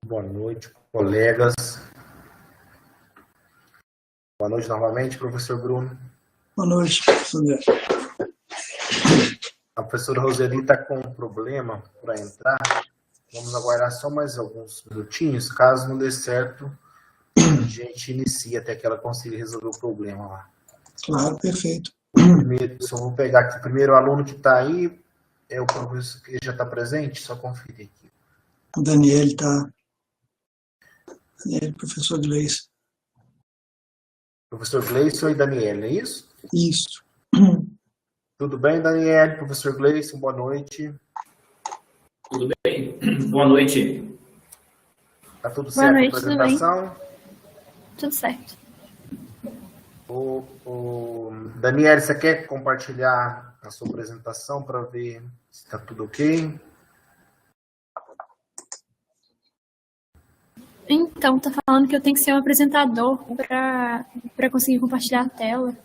Boa noite, colegas. Boa noite novamente, professor Bruno. Boa noite, professor André. A professora Roseli está com um problema para entrar. Vamos aguardar só mais alguns minutinhos. Caso não dê certo, a gente inicia até que ela consiga resolver o problema lá. Claro, perfeito. Só vou pegar aqui o primeiro aluno que está aí. É o professor que já está presente? Só conferir aqui. O Daniel está. Daniel, professor Gleice. Professor Gleison e Daniel, é isso? Isso. Tudo bem, Daniel? Professor Gleison, boa noite. Tudo bem? Boa noite. Tá tudo certo Boa noite, a apresentação? Tudo certo. Daniel, você quer compartilhar a sua apresentação para ver se está tudo ok? Então, tá falando que eu tenho que ser um apresentador para conseguir compartilhar a tela.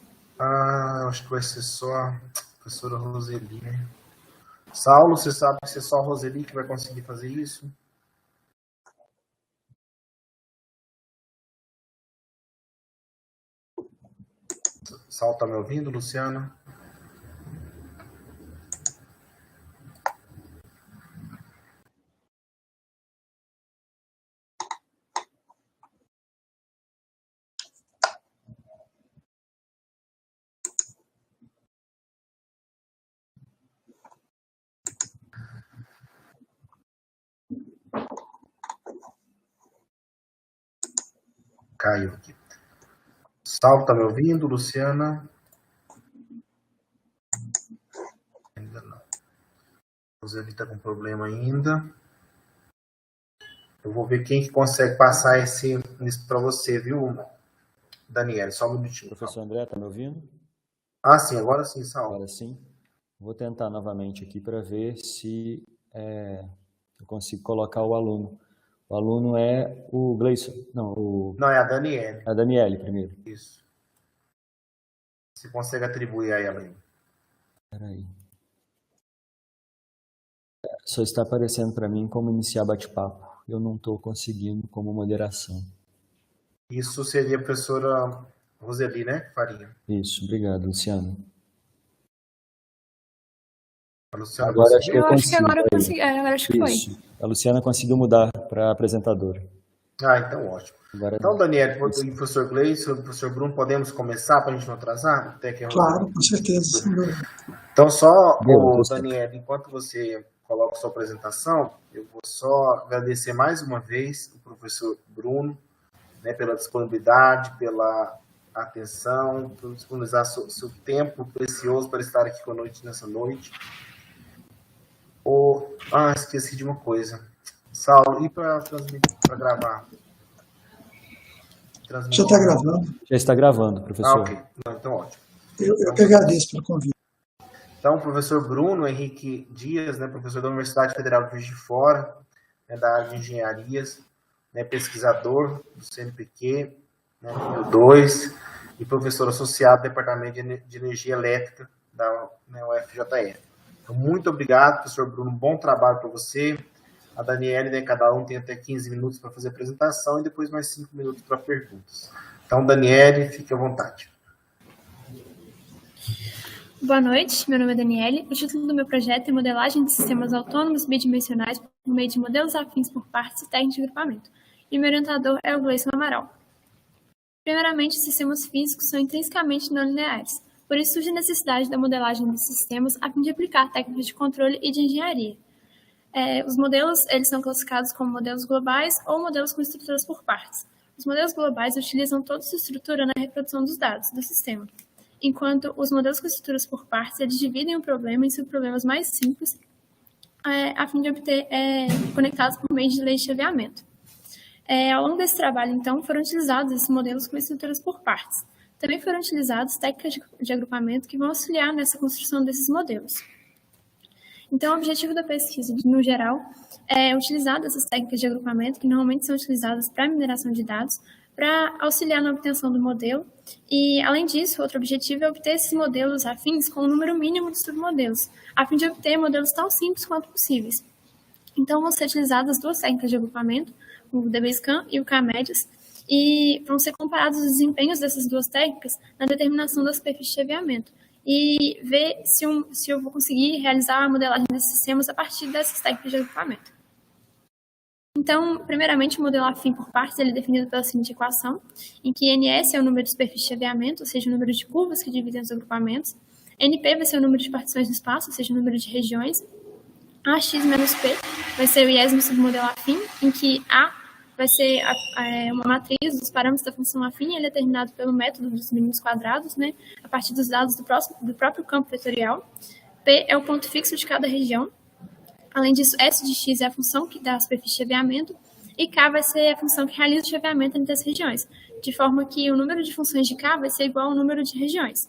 Acho que vai ser só a professora Roseli, né? Saulo, você sabe que é só a Roseli que vai conseguir fazer isso? Saulo, tá me ouvindo, Luciana? Caiu aqui. Saulo, tá me ouvindo, Luciana? Ainda não. Roseli tá com problema ainda. Eu vou ver quem que consegue passar isso para você, viu, Daniel? Só um minutinho. Professor André, tá me ouvindo? Sim, agora sim, Saulo. Agora sim. Vou tentar novamente aqui para ver se eu consigo colocar o aluno. O aluno é o Gleison. Não, é a Daniele. A Daniele primeiro. Isso. Você consegue atribuir a ela aí. Espera aí. Só está aparecendo para mim como iniciar bate-papo. Eu não estou conseguindo como moderação. Isso seria a professora Roseli, né, Farinha? Isso, obrigado, Luciano. Agora acho que eu consigo. Agora eu consegui. Agora acho que Isso. foi. A Luciana conseguiu mudar para apresentadora. Então ótimo. Agora então, Daniel, o professor Gleison, o professor Bruno, podemos começar para a gente não atrasar? Até que claro, com certeza. Então, só, Daniel, enquanto você coloca sua apresentação, eu vou só agradecer mais uma vez o professor Bruno, né, pela disponibilidade, pela atenção, por disponibilizar seu tempo precioso para estar aqui conosco nessa noite. Esqueci de uma coisa. Saulo, e para gravar? Já está gravando? Já está gravando, professor. Ok. Então, ótimo. Eu que agradeço pelo convite. Então, o professor Bruno Henrique Dias, né, professor da Universidade Federal de Juiz de Fora, né, da área de engenharias, né, pesquisador do CNPq, né, nível 2, e professor associado do Departamento de Energia Elétrica da UFJF. Então, muito obrigado, professor Bruno, bom trabalho para você. A Daniele, né, cada um tem até 15 minutos para fazer a apresentação e depois mais 5 minutos para perguntas. Então, Daniele, fique à vontade. Boa noite, meu nome é Daniele. O título do meu projeto é Modelagem de Sistemas Autônomos Bidimensionais por meio de modelos afins por partes e técnicas de agrupamento. E meu orientador é o Gleison Amaral. Primeiramente, os sistemas físicos são intrinsecamente não lineares. Por isso surge a necessidade da modelagem de sistemas a fim de aplicar técnicas de controle e de engenharia. Os modelos eles são classificados como modelos globais ou modelos com estruturas por partes. Os modelos globais utilizam toda essa estrutura na reprodução dos dados do sistema, enquanto os modelos com estruturas por partes eles dividem o problema em subproblemas mais simples a fim de obter conectados por meio de leis de chaveamento. Ao longo desse trabalho, então, foram utilizados esses modelos com estruturas por partes. Também foram utilizadas técnicas de agrupamento que vão auxiliar nessa construção desses modelos. Então, o objetivo da pesquisa, no geral, é utilizar essas técnicas de agrupamento, que normalmente são utilizadas para mineração de dados, para auxiliar na obtenção do modelo. E, além disso, outro objetivo é obter esses modelos afins com um número mínimo de submodelos, a fim de obter modelos tão simples quanto possíveis. Então, vão ser utilizadas duas técnicas de agrupamento, o DBSCAN e o K-médias, e vão ser comparados os desempenhos dessas duas técnicas na determinação da superfície de chaveamento e ver se eu vou conseguir realizar a modelagem desses sistemas a partir dessas técnicas de agrupamento. Então, primeiramente, o modelo afim por partes ele é definido pela seguinte equação, em que NS é o número de superfície de chaveamento, ou seja, o número de curvas que dividem os agrupamentos, NP vai ser o número de partições no espaço, ou seja, o número de regiões, AX menos P vai ser o iésimo submodelo afim, em que A vai ser uma matriz dos parâmetros da função afim, ele é determinado pelo método dos mínimos quadrados, né, a partir dos dados do próprio campo vetorial. P é o ponto fixo de cada região. Além disso, S de x é a função que dá a superfície de chaveamento, e K vai ser a função que realiza o chaveamento entre as regiões, de forma que o número de funções de K vai ser igual ao número de regiões.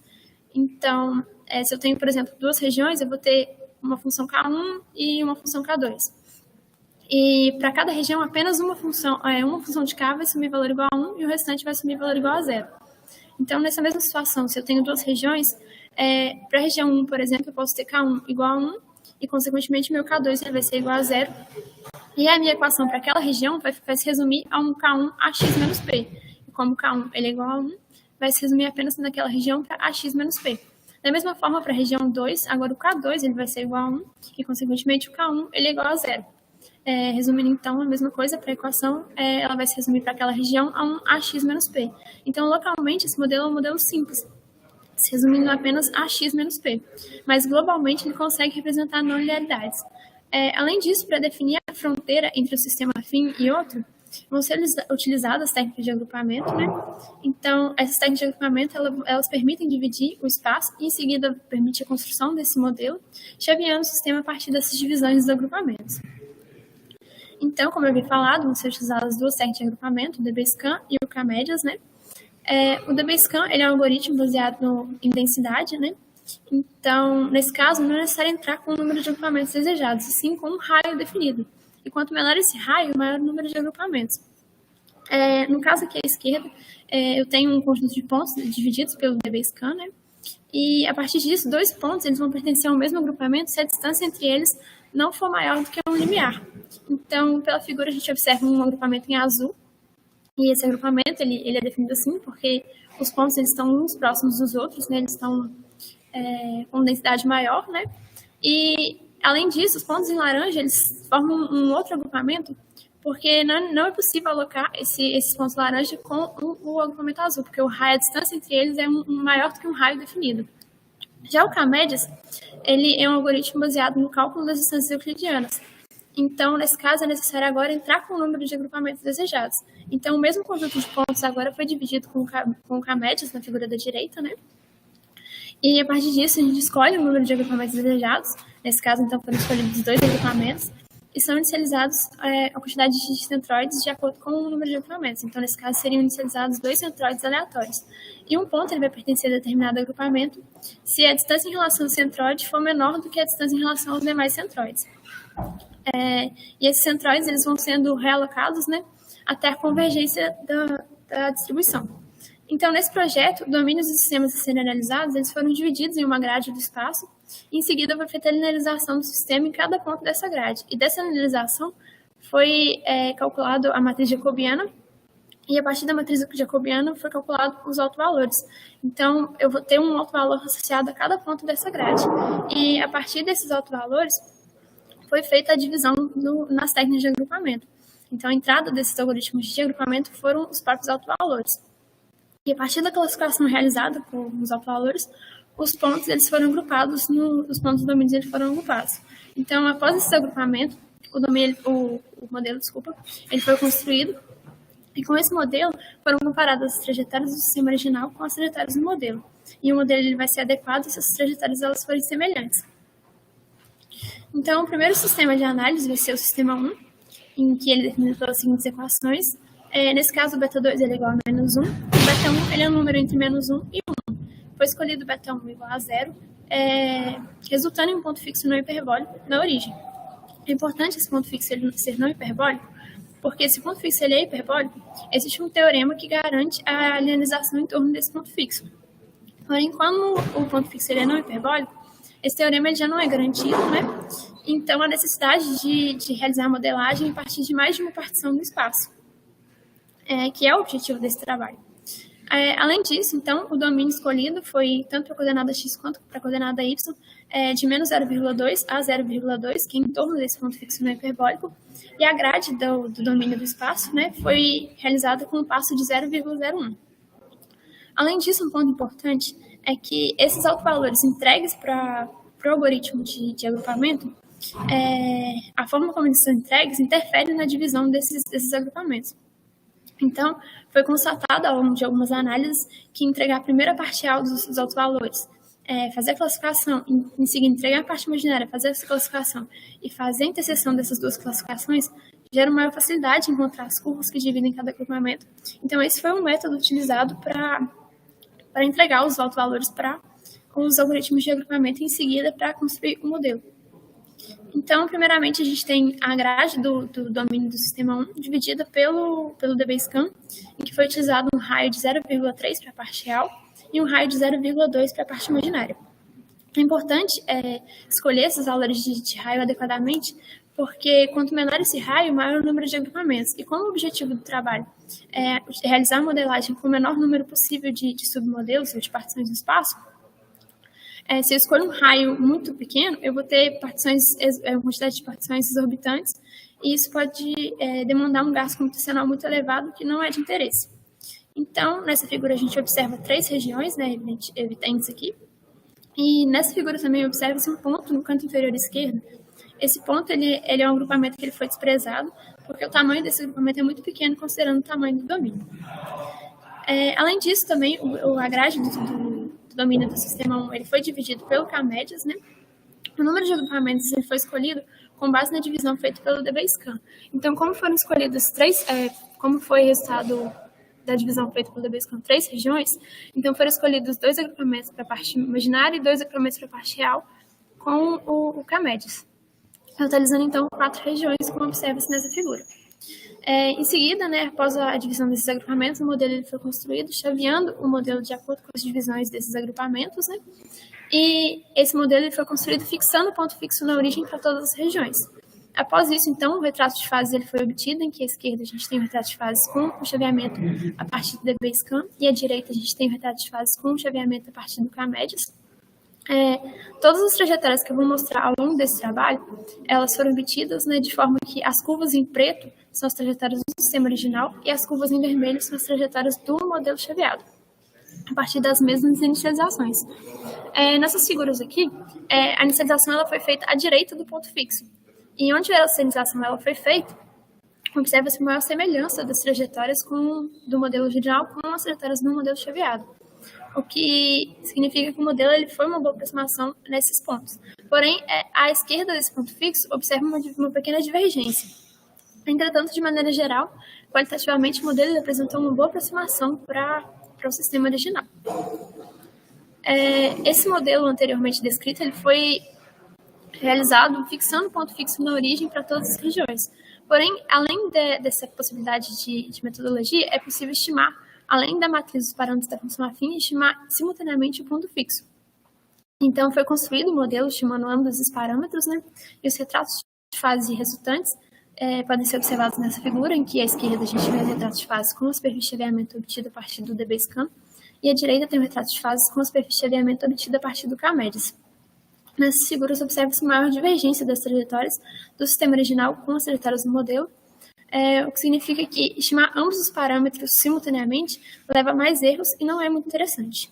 Então, se eu tenho, por exemplo, duas regiões, eu vou ter uma função K1 e uma função K2. E para cada região, apenas uma função de K vai assumir valor igual a 1 e o restante vai assumir valor igual a 0. Então, nessa mesma situação, se eu tenho duas regiões, para a região 1, por exemplo, eu posso ter K1 igual a 1 e, consequentemente, meu K2 ele vai ser igual a 0. E a minha equação para aquela região vai se resumir a um K1 AX menos P. E como K1 ele é igual a 1, vai se resumir apenas naquela região para AX menos P. Da mesma forma, para a região 2, agora o K2 ele vai ser igual a 1 e, consequentemente, o K1 ele é igual a 0. Resumindo, então, a mesma coisa para a equação, ela vai se resumir para aquela região a um AX menos P. Então, localmente, esse modelo é um modelo simples, se resumindo a apenas AX menos P. Mas, globalmente, ele consegue representar não linearidades. Além disso, para definir a fronteira entre o sistema afim e outro, vão ser utilizadas técnicas de agrupamento, né? Então, essas técnicas de agrupamento, elas permitem dividir o espaço e, em seguida, permite a construção desse modelo, chaveando o sistema a partir dessas divisões dos agrupamentos. Então, como eu havia falado, vão ser utilizadas duas técnicas de agrupamento, o DBSCAN e o K-médias, né? O DBSCAN, ele é um algoritmo baseado em densidade, né? Então, nesse caso, não é necessário entrar com o número de agrupamentos desejados, e sim com um raio definido. E quanto menor esse raio, maior o número de agrupamentos. No caso aqui à esquerda, eu tenho um conjunto de pontos divididos pelo DBSCAN, né? E, a partir disso, dois pontos eles vão pertencer ao mesmo agrupamento se a distância entre eles não for maior do que um limiar. Então, pela figura, a gente observa um agrupamento em azul. E esse agrupamento ele é definido assim porque os pontos eles estão uns próximos dos outros, né? Eles estão com densidade maior, né? E, além disso, os pontos em laranja eles formam um outro agrupamento porque não é possível alocar esses pontos laranja com o agrupamento azul, porque a distância entre eles é maior do que um raio definido. Já o K-médias, ele é um algoritmo baseado no cálculo das distâncias euclidianas. Então, nesse caso, é necessário agora entrar com o número de agrupamentos desejados. Então, o mesmo conjunto de pontos agora foi dividido com o K-médias na figura da direita, né? E, a partir disso, a gente escolhe o número de agrupamentos desejados. Nesse caso, então, foram escolhidos dois agrupamentos e são inicializados a quantidade de centroides de acordo com o número de agrupamentos. Então, nesse caso, seriam inicializados dois centroides aleatórios. E um ponto ele vai pertencer a determinado agrupamento se a distância em relação ao centroide for menor do que a distância em relação aos demais centroides. E esses centroides eles vão sendo realocados, né, até a convergência da distribuição. Então, nesse projeto, domínios e sistemas a serem analisados eles foram divididos em uma grade do espaço. E, em seguida, foi feita a linearização do sistema em cada ponto dessa grade. E dessa linearização foi calculado a matriz jacobiana. E, a partir da matriz jacobiana, foi calculado os autovalores. Então, eu vou ter um autovalor associado a cada ponto dessa grade. E, a partir desses autovalores, foi feita a divisão nas técnicas de agrupamento. Então, a entrada desses algoritmos de agrupamento foram os próprios autovalores. E, a partir da classificação realizada com os autovalores, os pontos eles foram agrupados, os pontos do domínio eles foram agrupados. Então, após esse agrupamento, o modelo, ele foi construído. E com esse modelo, foram comparadas as trajetórias do sistema original com as trajetórias do modelo. E o modelo ele vai ser adequado se essas trajetórias elas forem semelhantes. Então, o primeiro sistema de análise vai ser o sistema 1, em que ele é definido pelas seguintes equações. Nesse caso, o beta 2 ele é igual a menos 1. O beta 1 ele é um número entre menos 1 e 1. Foi escolhido o beta 1 igual a 0, resultando em um ponto fixo não hiperbólico na origem. É importante esse ponto fixo ele ser não hiperbólico, porque se o ponto fixo ele é hiperbólico, existe um teorema que garante a linearização em torno desse ponto fixo. Porém, quando o ponto fixo ele é não hiperbólico, esse teorema ele já não é garantido, né? então a necessidade de realizar a modelagem a partir de mais de uma partição do espaço, que é o objetivo desse trabalho. Além disso, então, o domínio escolhido foi tanto para a coordenada x quanto para a coordenada y, de menos 0,2 a 0,2, que é em torno desse ponto fixo não hiperbólico, e a grade do domínio do espaço, né, foi realizada com um passo de 0,01. Além disso, um ponto importante é que esses autovalores entregues para o algoritmo de agrupamento, a forma como eles são entregues interfere na divisão desses agrupamentos. Então, foi constatado ao longo de algumas análises que entregar a primeira parcial dos autovalores, fazer a classificação, em seguida entregar a parte imaginária, fazer essa classificação e fazer a interseção dessas duas classificações gera uma maior facilidade em encontrar as curvas que dividem cada agrupamento. Então, esse foi um método utilizado para entregar os autovalores para os algoritmos de agrupamento e, em seguida, para construir o modelo. Então, primeiramente, a gente tem a grade do domínio do sistema 1 dividida pelo DBSCAN, em que foi utilizado um raio de 0,3 para a parte real e um raio de 0,2 para a parte imaginária. É importante escolher esses valores de raio adequadamente, porque quanto menor esse raio, maior o número de agrupamentos. E como o objetivo do trabalho é realizar a modelagem com o menor número possível de submodelos ou de partições no espaço, se eu escolho um raio muito pequeno, eu vou ter uma quantidade de partições exorbitantes, e isso pode demandar um gasto computacional muito elevado que não é de interesse. Então, nessa figura a gente observa 3 regiões, né, evidentes aqui, e nessa figura também observa-se um ponto no canto inferior esquerdo. Esse ponto ele é um agrupamento que ele foi desprezado, porque o tamanho desse agrupamento é muito pequeno, considerando o tamanho do domínio. Além disso, também, a grade do domínio do sistema 1 ele foi dividido pelo K-médias, né? O número de agrupamentos ele foi escolhido com base na divisão feita pelo DBSCAN. Então, como foram escolhidas como foi o resultado da divisão feita pelo DBSCAN 3 regiões, então foram escolhidos 2 agrupamentos para a parte imaginária e 2 agrupamentos para a parte real com o K-médias, totalizando então 4 regiões, como observa-se nessa figura. Em seguida, né, após a divisão desses agrupamentos, o modelo ele foi construído, chaveando o modelo de acordo com as divisões desses agrupamentos, né, e esse modelo ele foi construído fixando o ponto fixo na origem para todas as regiões. Após isso, então, o retrato de fases ele foi obtido, em que à esquerda a gente tem o retrato de fases com o chaveamento a partir do DBSCAN, e à direita a gente tem o retrato de fases com o chaveamento a partir do K-médias. Todas as trajetórias que eu vou mostrar ao longo desse trabalho, elas foram obtidas, né, de forma que as curvas em preto são as trajetórias do sistema original e as curvas em vermelho são as trajetórias do modelo chaveado, a partir das mesmas inicializações. Nessas figuras aqui, a inicialização ela foi feita à direita do ponto fixo. E onde a inicialização ela foi feita, observa-se uma maior semelhança das trajetórias do modelo original com as trajetórias do modelo chaveado, o que significa que o modelo ele foi uma boa aproximação nesses pontos. Porém, à esquerda desse ponto fixo, observa uma pequena divergência. Entretanto, de maneira geral, qualitativamente, o modelo apresentou uma boa aproximação para o sistema original. Esse modelo anteriormente descrito ele foi realizado fixando o ponto fixo na origem para todas as regiões. Porém, além dessa possibilidade de metodologia, é possível estimar, além da matriz dos parâmetros da função afim, estimar simultaneamente o ponto fixo. Então, foi construído o modelo estimando ambos os parâmetros, né? E os retratos de fase resultantes podem ser observados nessa figura, em que à esquerda a gente vê o retrato de fase com a superfície de chaveamento obtido a partir do DBSCAN, e à direita tem o retrato de fase com a superfície de chaveamento obtido a partir do K-médias. Nessas figuras observa-se maior divergência das trajetórias do sistema original com as trajetórias do modelo, o que significa que estimar ambos os parâmetros simultaneamente leva a mais erros e não é muito interessante.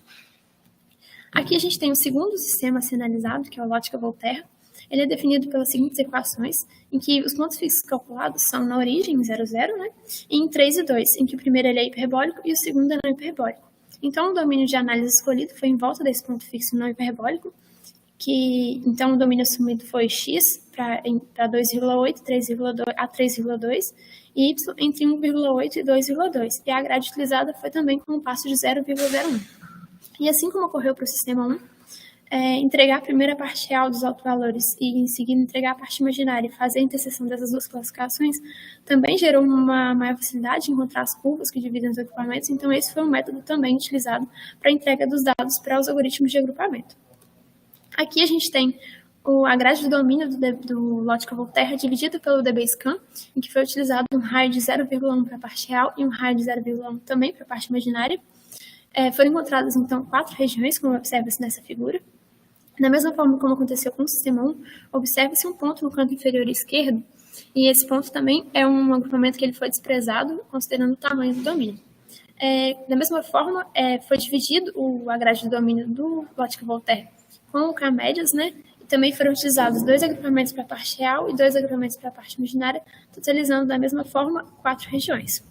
Aqui a gente tem o segundo sistema a ser analisado, que é o Lotka-Volterra. Ele é definido pelas seguintes equações, em que os pontos fixos calculados são na origem, em 0, 0, né? E em 3 e 2, em que o primeiro ele é hiperbólico e o segundo é não hiperbólico. Então, o domínio de análise escolhido foi em volta desse ponto fixo não hiperbólico, então o domínio assumido foi x para 2,8 a 3,2 e y entre 1,8 e 2,2. E a grade utilizada foi também com um passo de 0,01. E assim como ocorreu para o sistema 1, entregar a primeira parte real dos autovalores e em seguida entregar a parte imaginária e fazer a interseção dessas duas classificações também gerou uma maior facilidade de encontrar as curvas que dividem os agrupamentos. Então esse foi um método também utilizado para a entrega dos dados para os algoritmos de agrupamento. Aqui a gente tem a grade do domínio do Lotka-Volterra é dividida pelo DB-Scan, em que foi utilizado um raio de 0,1 para a parte real e um raio de 0,1 também para a parte imaginária. Foram encontradas, então, 4 regiões, como observa-se nessa figura. Da mesma forma como aconteceu com o sistema 1, observa-se um ponto no canto inferior esquerdo, e esse ponto também é um agrupamento que ele foi desprezado, considerando o tamanho do domínio. Da mesma forma, foi dividido a grade do domínio do Lotka-Volterra com o K-médias, né? E também foram utilizados 2 agrupamentos para a parte real e 2 agrupamentos para a parte imaginária, totalizando da mesma forma 4 regiões.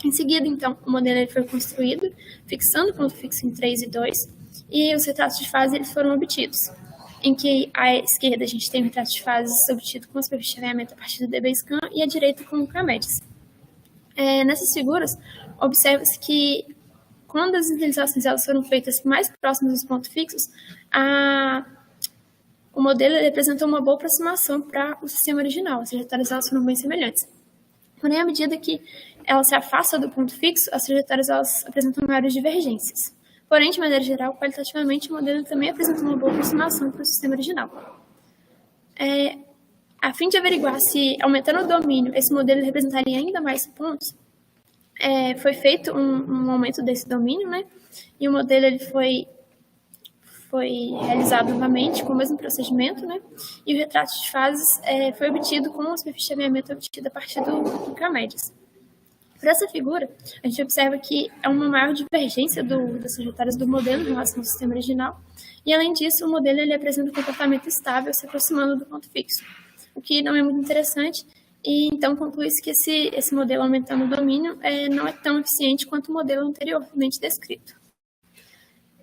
Em seguida, então, o modelo ele foi construído, fixando o ponto fixo em 3 e 2, e os retratos de fase eles foram obtidos, em que à esquerda a gente tem o retrato de fases obtido com a superfície de alinhamento a partir do DB-Scan e à direita com o K-médias. Nessas figuras, observa-se que quando as utilizações elas foram feitas mais próximas dos pontos fixos, o modelo ele apresentou uma boa aproximação para o sistema original, as trajetórias elas foram bem semelhantes. Porém, à medida que ela se afasta do ponto fixo, as trajetórias elas apresentam maiores divergências. Porém, de maneira geral, qualitativamente, o modelo também apresenta uma boa aproximação para o sistema original. A fim de averiguar se, aumentando o domínio, esse modelo representaria ainda mais pontos, foi feito um aumento desse domínio, né? E o modelo ele foi realizado novamente com o mesmo procedimento, né? E o retrato de fases foi obtido com a superfície de alinhamento obtida a partir do K-médias. Por essa figura, a gente observa que há uma maior divergência das trajetórias do modelo em relação ao sistema original, e além disso, o modelo ele apresenta um comportamento estável se aproximando do ponto fixo, o que não é muito interessante, e então conclui-se que esse modelo aumentando o domínio não é tão eficiente quanto o modelo anteriormente descrito.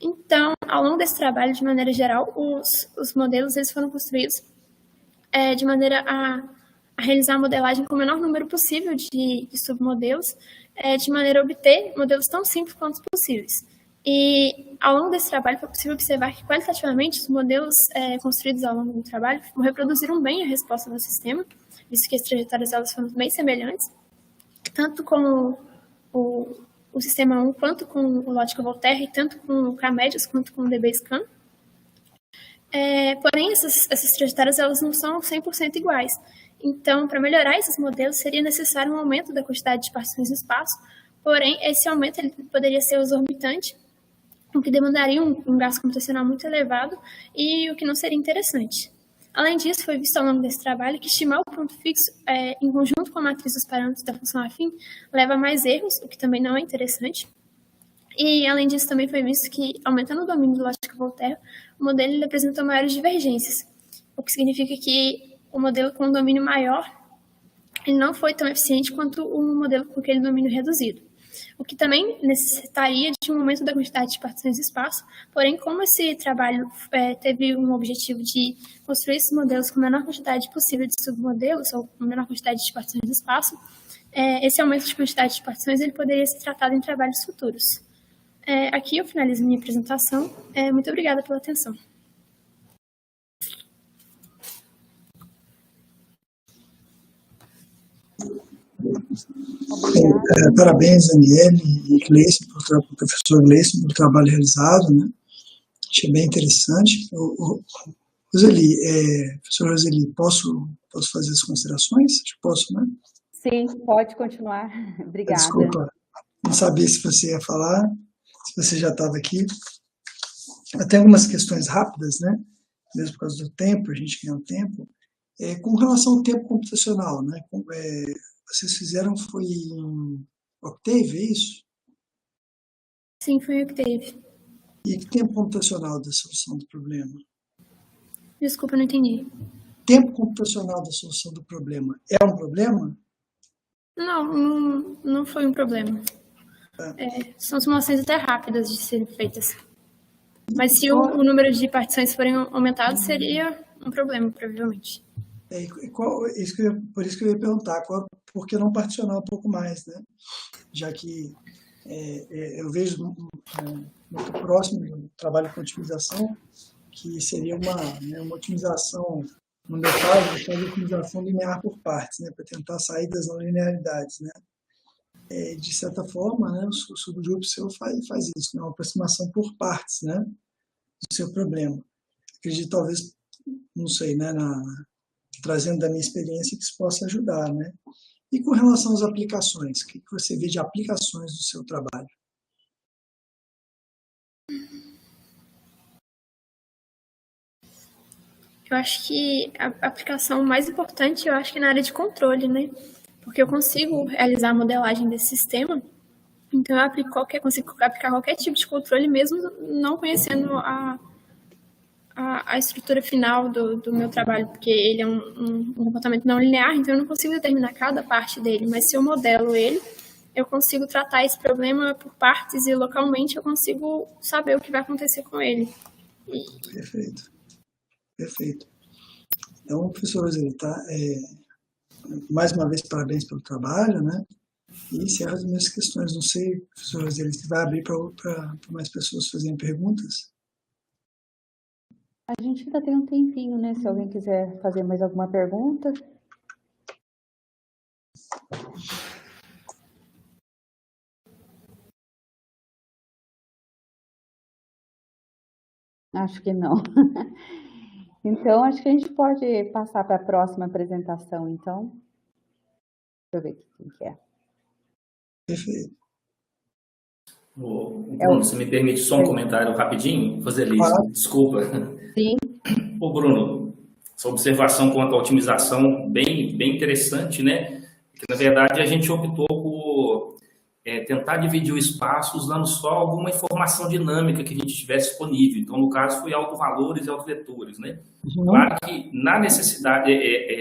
Então, ao longo desse trabalho, de maneira geral, os modelos eles foram construídos de maneira a realizar a modelagem com o menor número possível de submodelos, de maneira a obter modelos tão simples quanto possíveis. E, ao longo desse trabalho, foi possível observar que, qualitativamente, os modelos construídos ao longo do trabalho reproduziram bem a resposta do sistema, visto que as trajetórias elas foram bem semelhantes, tanto com o sistema 1, quanto com o Lotka-Volterra, e tanto com o K-médias, quanto com o DB-Scan. Porém, essas trajetórias elas não são 100% iguais. Então, para melhorar esses modelos, seria necessário um aumento da quantidade de partições no espaço, porém, esse aumento ele poderia ser exorbitante, o que demandaria um gasto computacional muito elevado e o que não seria interessante. Além disso, foi visto ao longo desse trabalho que estimar o ponto fixo em conjunto com a matriz dos parâmetros da função afim leva a mais erros, o que também não é interessante. E, além disso, também foi visto que, aumentando o domínio do Lotka-Volterra, o modelo ele apresentou maiores divergências, o que significa que o modelo com um domínio maior ele não foi tão eficiente quanto o modelo com aquele domínio reduzido, o que também necessitaria de um aumento da quantidade de partições de espaço. Porém, como esse trabalho teve um objetivo de construir esses modelos com a menor quantidade possível de submodelos, ou com a menor quantidade de partições de espaço, esse aumento de quantidade de partições ele poderia ser tratado em trabalhos futuros. Aqui eu finalizo minha apresentação. Muito obrigada pela atenção. Parabéns, Daniele e Gleison, professor Gleison, pelo trabalho realizado, né? Achei bem interessante. Roseli, professora Roseli, posso fazer as considerações? Acho que posso, né? Sim, pode continuar. Obrigada. Desculpa, não sabia se você ia falar, se você já estava aqui. Tem algumas questões rápidas, né? Mesmo por causa do tempo, a gente ganha um tempo. Com relação ao tempo computacional, né? Vocês fizeram foi em Octave, é isso? Sim, foi em Octave. E tempo computacional da solução do problema? Desculpa, não entendi. Tempo computacional da solução do problema é um problema? Não foi um problema. São simulações até rápidas de serem feitas. Mas se o número de partições forem aumentados, seria um problema, provavelmente. Por isso que eu ia perguntar, por que não particionar um pouco mais, né? Já que eu vejo muito próximo do trabalho com otimização, que seria uma otimização, no meu caso, uma otimização linear por partes, né? Para tentar sair das não linearidades, né? De certa forma, né, o subgrupo seu faz isso, né? Uma aproximação por partes, né? Do seu problema. Acredito talvez não sei, né, trazendo da minha experiência que isso possa ajudar, né? E com relação às aplicações, o que você vê de aplicações do seu trabalho? Eu acho que a aplicação mais importante, eu acho que é na área de controle, né? Porque eu consigo realizar a modelagem desse sistema, então eu consigo aplicar qualquer tipo de controle, mesmo não conhecendo a estrutura final do meu trabalho, porque ele é um comportamento não linear, então eu não consigo determinar cada parte dele, mas se eu modelo ele, eu consigo tratar esse problema por partes e localmente eu consigo saber o que vai acontecer com ele. Perfeito. Perfeito. Então, professor Roseli, mais uma vez, parabéns pelo trabalho, né? E encerro as minhas questões. Não sei, professor Roseli, se vai abrir para mais pessoas fazerem perguntas? A gente ainda tem um tempinho, né? Se alguém quiser fazer mais alguma pergunta. Acho que não. Então, acho que a gente pode passar para a próxima apresentação, então. Deixa eu ver aqui quem que é. Perfeito. Bruno, você me permite só um comentário rapidinho? Fazer isso, desculpa. Sim. Ô, Bruno, essa observação quanto à otimização bem interessante, né? Porque, na verdade, a gente optou por tentar dividir o espaço usando só alguma informação dinâmica que a gente tivesse disponível. Então, no caso, foi autovalores e autovetores, né? Claro que, na necessidade,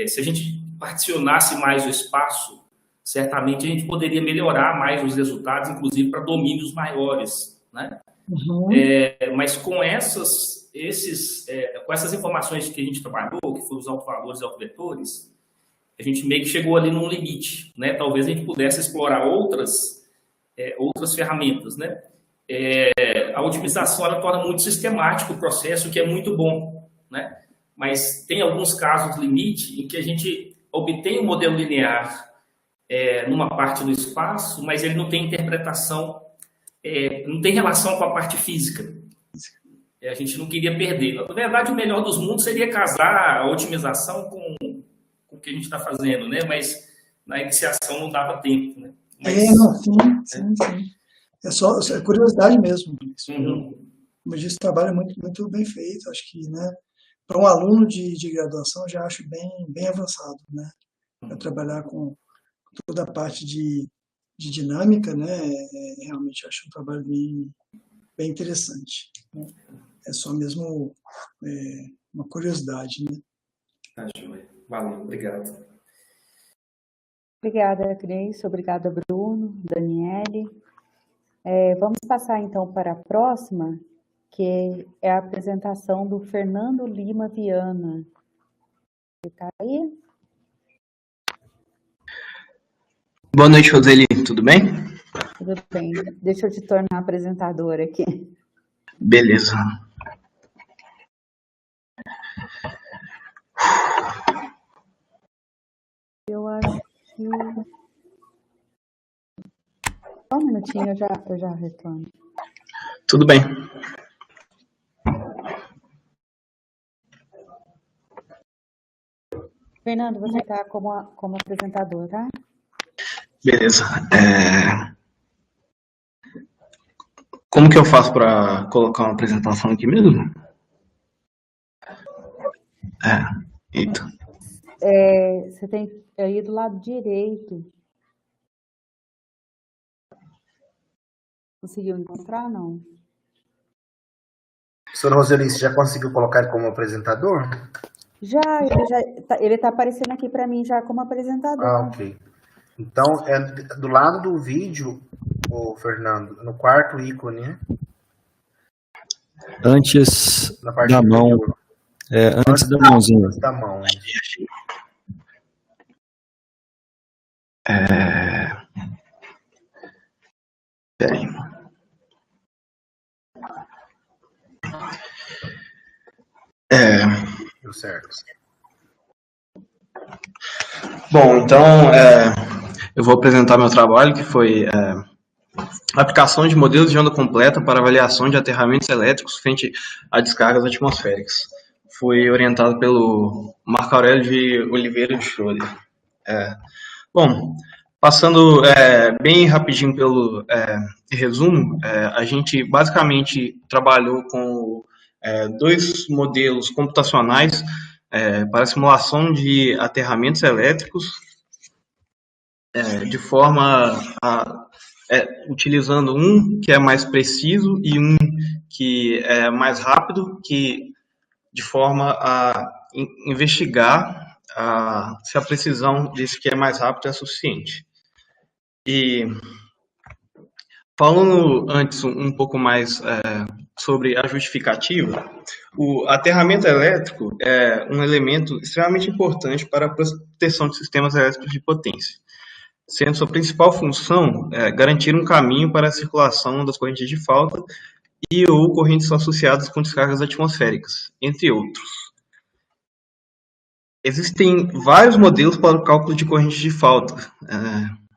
se a gente particionasse mais o espaço, certamente a gente poderia melhorar mais os resultados, inclusive para domínios maiores, né? Mas com essas informações que a gente trabalhou, que foram os autovalores e autovetores, a gente meio que chegou ali num limite, né? Talvez a gente pudesse explorar outras ferramentas, né? A otimização ela torna muito sistemático o processo, que é muito bom, né? Mas tem alguns casos limite em que a gente obtém um modelo linear numa parte do espaço, mas ele não tem interpretação, não tem relação com a parte física. A gente não queria perder. Na verdade, o melhor dos mundos seria casar a otimização com o que a gente está fazendo, né? Mas na iniciação não dava tempo, né? Sim. É só curiosidade mesmo. Como eu disse, o trabalho é muito, muito bem feito. Acho que, né, para um aluno de graduação, já acho bem avançado, né? Para trabalhar com toda a parte de dinâmica, né? Realmente acho um trabalho bem interessante, né? É só mesmo uma curiosidade, né? Tá, joia. Valeu, obrigado. Obrigada, Cris. Obrigada, Bruno, Daniele. Vamos passar, então, para a próxima, que é a apresentação do Fernando Lima Viana. Você está aí? Boa noite, Roseli. Tudo bem? Tudo bem. Deixa eu te tornar apresentadora aqui. Beleza. Eu acho que... Só um minutinho, eu já retorno. Tudo bem. Fernando, você está como apresentador, tá? Beleza. Como que eu faço para colocar uma apresentação aqui mesmo? Eita. Você tem aí do lado direito. Conseguiu encontrar, não? Professor Roseli, você já conseguiu colocar ele como apresentador? Ele está aparecendo aqui para mim já como apresentador. Ok. Então, do lado do vídeo, Fernando, no quarto ícone, né? Antes Na parte da mão. inferior. Antes da mãozinha. Antes da mão. Peraí. Deu certo. Bom, então eu vou apresentar meu trabalho, que foi aplicação de modelos de onda completa para avaliação de aterramentos elétricos frente a descargas atmosféricas. foi orientado pelo Marco Aurélio de Oliveira de Schroeder. Bom, passando bem rapidinho pelo resumo, a gente basicamente trabalhou com dois modelos computacionais para simulação de aterramentos elétricos, de forma utilizando um que é mais preciso e um que é mais rápido, de forma a investigar se a precisão desse que é mais rápido é suficiente. E falando antes um pouco mais sobre a justificativa, o aterramento elétrico é um elemento extremamente importante para a proteção de sistemas elétricos de potência, sendo sua principal função garantir um caminho para a circulação das correntes de falta e ou correntes associadas com descargas atmosféricas, entre outros. Existem vários modelos para o cálculo de corrente de falta.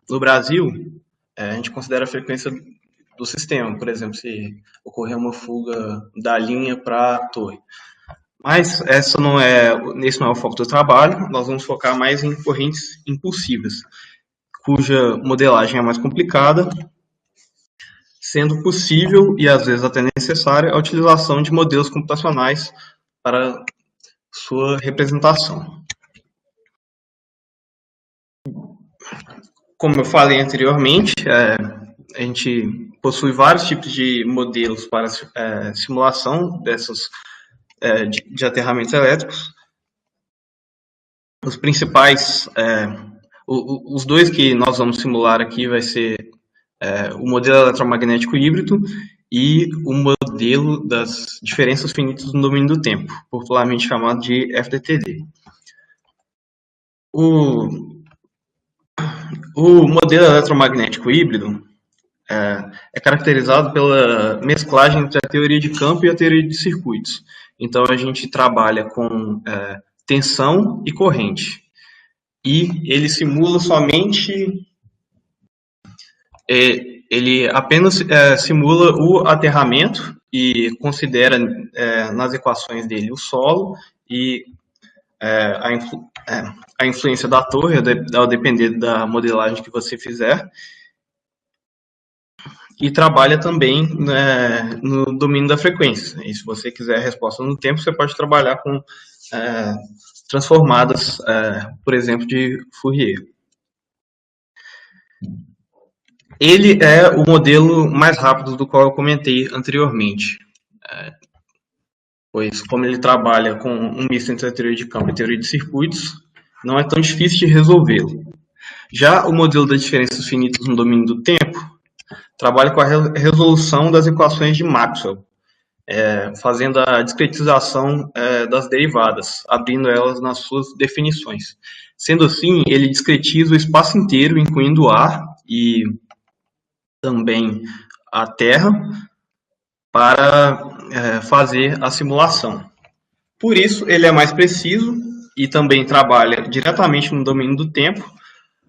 No Brasil, a gente considera a frequência do sistema, por exemplo, se ocorrer uma fuga da linha para a torre. Mas esse não é o foco do trabalho, nós vamos focar mais em correntes impulsivas, cuja modelagem é mais complicada, sendo possível e às vezes até necessária a utilização de modelos computacionais para sua representação. Como eu falei anteriormente, a gente possui vários tipos de modelos para simulação de aterramentos elétricos. Os principais, os dois que nós vamos simular aqui vai ser o modelo eletromagnético híbrido e o modelo das diferenças finitas no domínio do tempo, popularmente chamado de FDTD. O modelo eletromagnético híbrido é caracterizado pela mesclagem entre a teoria de campo e a teoria de circuitos. Então, a gente trabalha com tensão e corrente. E ele simula somente... ele apenas simula o aterramento e considera nas equações dele o solo e a influência da torre, ao depender da modelagem que você fizer. E trabalha também no domínio da frequência. E se você quiser a resposta no tempo, você pode trabalhar com transformadas, por exemplo, de Fourier. Ele é o modelo mais rápido do qual eu comentei anteriormente, pois como ele trabalha com um misto entre a teoria de campo e a teoria de circuitos, não é tão difícil de resolvê-lo. Já o modelo das diferenças finitas no domínio do tempo trabalha com a resolução das equações de Maxwell, fazendo a discretização das derivadas, abrindo elas nas suas definições. Sendo assim, ele discretiza o espaço inteiro, incluindo o ar e também a Terra, para fazer a simulação. Por isso, ele é mais preciso e também trabalha diretamente no domínio do tempo,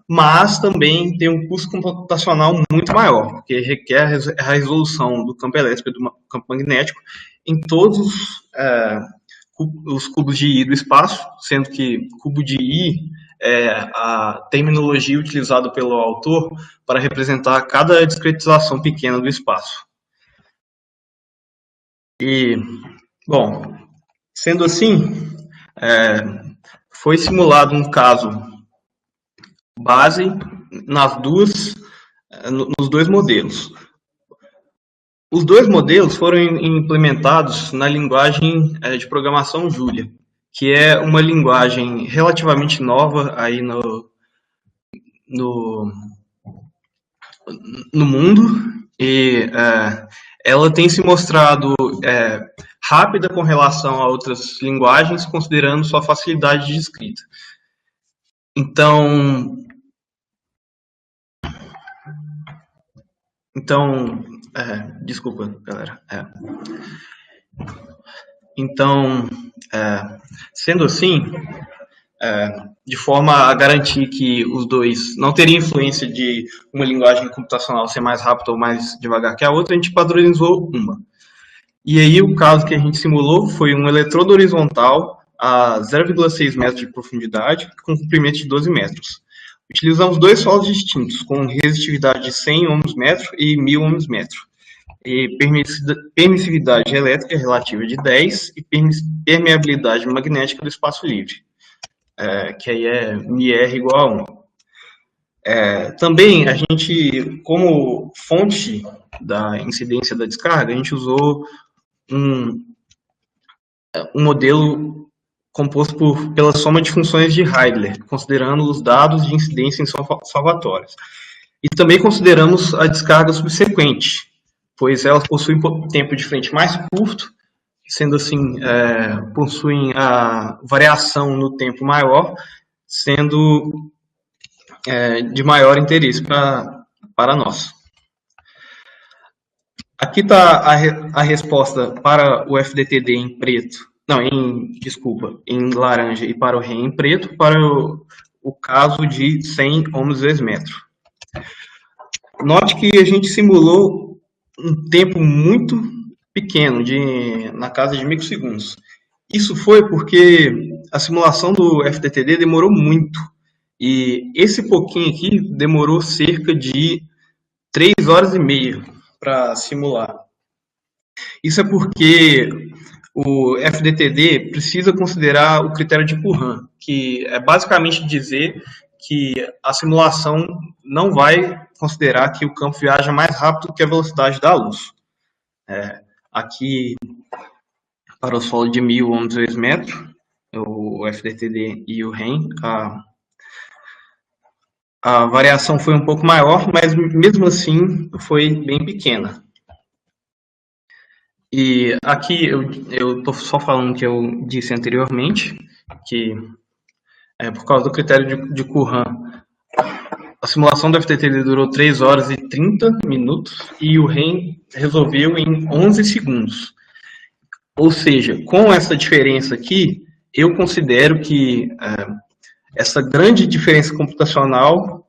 mas também tem um custo computacional muito maior, porque requer a resolução do campo elétrico e do campo magnético em todos os cubos de I do espaço, sendo que cubo de I é a terminologia utilizada pelo autor para representar cada discretização pequena do espaço. E, bom, sendo assim, foi simulado um caso base nos dois modelos. Os dois modelos foram implementados na linguagem de programação Julia, que é uma linguagem relativamente nova aí no mundo, e ela tem se mostrado rápida com relação a outras linguagens, considerando sua facilidade de escrita. Então, desculpa, galera. Então, sendo assim, de forma a garantir que os dois não teriam influência de uma linguagem computacional ser mais rápida ou mais devagar que a outra, a gente padronizou uma. E aí o caso que a gente simulou foi um eletrodo horizontal a 0,6 metros de profundidade, com comprimento de 12 metros. Utilizamos dois solos distintos, com resistividade de 100 ohms-metro e 1000 ohms-metro, e permissividade elétrica relativa de 10 e permeabilidade magnética do espaço livre, que aí é μr igual a 1. Também a gente, como fonte da incidência da descarga, a gente usou um modelo composto pela soma de funções de Heidler, considerando os dados de incidência em salvatórios. E também consideramos a descarga subsequente, pois elas possuem tempo de frente mais curto, sendo assim, possuem a variação no tempo maior, sendo de maior interesse para nós. Aqui está a resposta para o FDTD em preto, em laranja e para o REM em preto, para o caso de 100 ohms/metro. Note que a gente simulou um tempo muito pequeno, na casa de microsegundos. Isso foi porque a simulação do FDTD demorou muito, e esse pouquinho aqui demorou cerca de 3 horas e meia para simular. Isso é porque o FDTD precisa considerar o critério de Courant, que é basicamente dizer que a simulação não vai considerar que o campo viaja mais rápido que a velocidade da luz. Aqui, para o solo de 1000 ohms/metro, o FDTD e o REM, a variação foi um pouco maior, mas mesmo assim foi bem pequena. E aqui eu estou só falando o que eu disse anteriormente, que por causa do critério de Courant, a simulação do FDTD durou 3 horas e 30 minutos e o REM resolveu em 11 segundos. Ou seja, com essa diferença aqui, eu considero que essa grande diferença computacional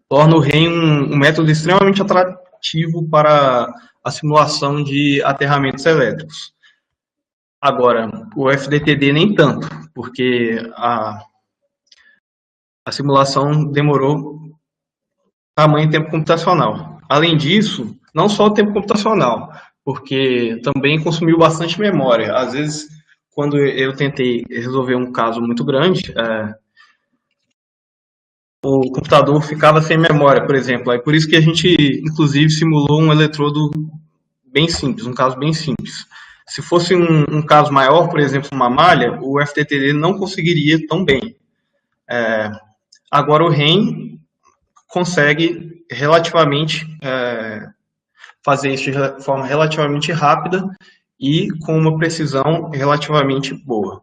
torna o REM um método extremamente atrativo para a simulação de aterramentos elétricos. Agora, o FDTD nem tanto, porque a simulação demorou tamanho tempo computacional. Além disso, não só o tempo computacional, porque também consumiu bastante memória. Às vezes, quando eu tentei resolver um caso muito grande, o computador ficava sem memória, por exemplo. É por isso que a gente, inclusive, simulou um eletrodo bem simples, um caso bem simples. Se fosse um caso maior, por exemplo, uma malha, o FDTD não conseguiria tão bem. Agora, o REM consegue relativamente fazer isso de forma relativamente rápida e com uma precisão relativamente boa.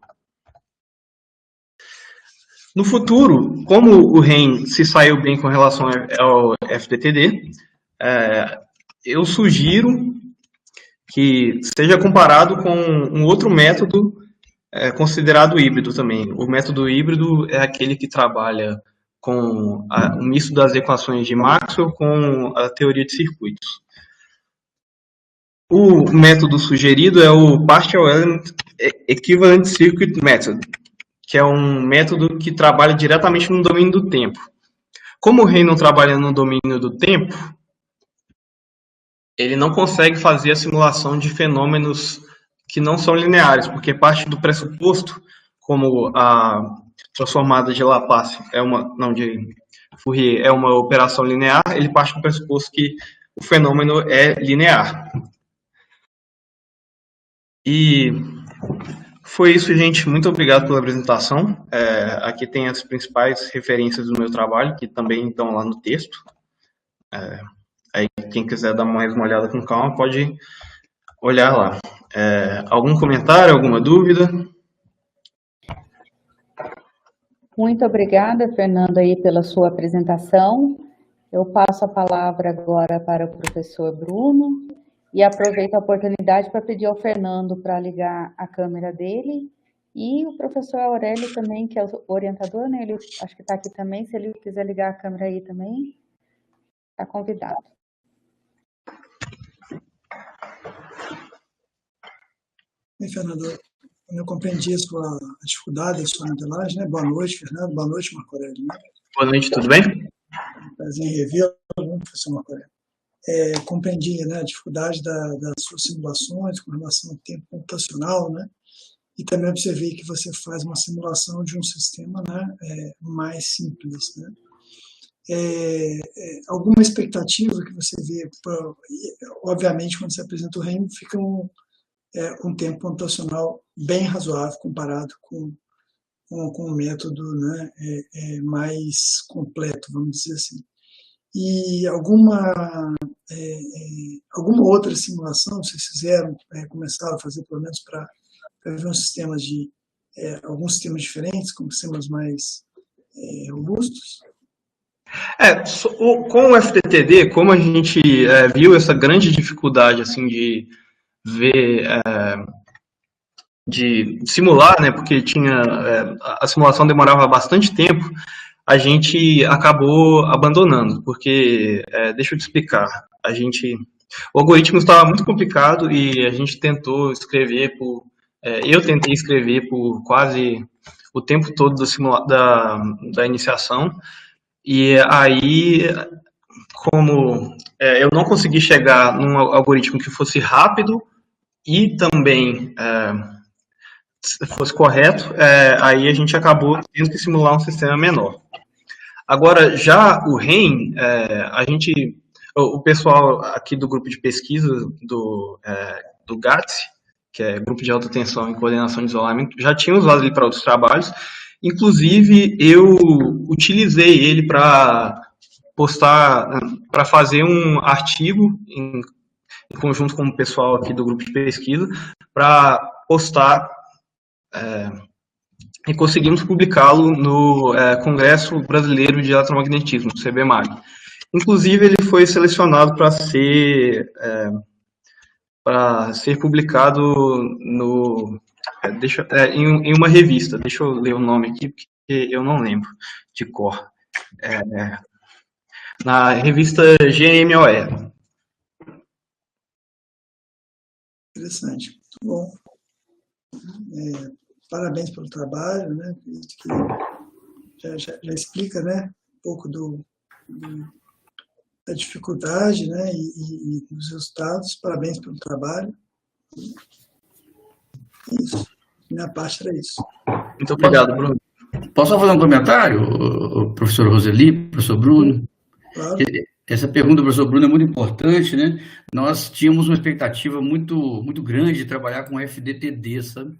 No futuro, como o REM se saiu bem com relação ao FDTD, eu sugiro que seja comparado com um outro método considerado híbrido também. O método híbrido é aquele que trabalha com o misto das equações de Maxwell com a teoria de circuitos. O método sugerido é o Partial Element Equivalent Circuit Method, que é um método que trabalha diretamente no domínio do tempo. Como o REM não trabalha no domínio do tempo, ele não consegue fazer a simulação de fenômenos que não são lineares, porque parte do pressuposto, como a transformada de Laplace de Fourier é uma operação linear, ele parte do pressuposto que o fenômeno é linear. E foi isso, gente. Muito obrigado pela apresentação. Aqui tem as principais referências do meu trabalho, que também estão lá no texto. Aí, quem quiser dar mais uma olhada com calma, pode olhar lá. Algum comentário, alguma dúvida? Muito obrigada, Fernando, aí pela sua apresentação. Eu passo a palavra agora para o professor Bruno e aproveito a oportunidade para pedir ao Fernando para ligar a câmera dele e o professor Aurélio também, que é o orientador, né? Ele acho que está aqui também, se ele quiser ligar a câmera aí também, está convidado. Fernando, eu compreendi a dificuldade da sua modelagem, né? Boa noite, Fernando. Boa noite, Marco Aurélio. Né? Boa noite, tudo bem? Prazer em revê-lo, professor Marco Aurélio. Compreendi, né, a dificuldade das suas simulações com relação ao tempo computacional, né? E também observei que você faz uma simulação de um sistema, né, mais simples, né? Alguma expectativa que você vê? Obviamente, quando você apresenta o REM, fica um tempo computacional bem razoável comparado com um método, né, mais completo, vamos dizer assim. E alguma outra simulação vocês fizeram, começaram a fazer pelo menos para ver alguns sistemas diferentes, com sistemas mais robustos? Com o FTTD, como a gente viu essa grande dificuldade assim de ver, de simular, né, porque a simulação demorava bastante tempo, a gente acabou abandonando, porque, deixa eu te explicar, o algoritmo estava muito complicado e a gente tentou escrever eu tentei escrever por quase o tempo todo da iniciação, e aí, como eu não consegui chegar num algoritmo que fosse rápido e também fosse correto, aí a gente acabou tendo que simular um sistema menor. Agora, já o REM, o pessoal aqui do grupo de pesquisa do GATS, que é Grupo de Alta Tensão e Coordenação de Isolamento, já tinha usado ele para outros trabalhos. Inclusive, eu utilizei ele para fazer um artigo em conjunto com o pessoal aqui do grupo de pesquisa, para postar, e conseguimos publicá-lo no Congresso Brasileiro de Eletromagnetismo, CBMAG. Inclusive, ele foi selecionado para ser publicado em uma revista. Deixa eu ler o nome aqui, porque eu não lembro de cor. Na revista GMOE. Interessante, muito bom. Parabéns pelo trabalho, né? Que já explica, né, um pouco da dificuldade, né, e dos resultados. Parabéns pelo trabalho. Isso. Minha parte era isso. Muito obrigado, Bruno. Posso só fazer um comentário, professor Roseli, professor Bruno? Claro. Essa pergunta do professor Bruno é muito importante, né? Nós tínhamos uma expectativa muito, muito grande de trabalhar com FDTD, sabe?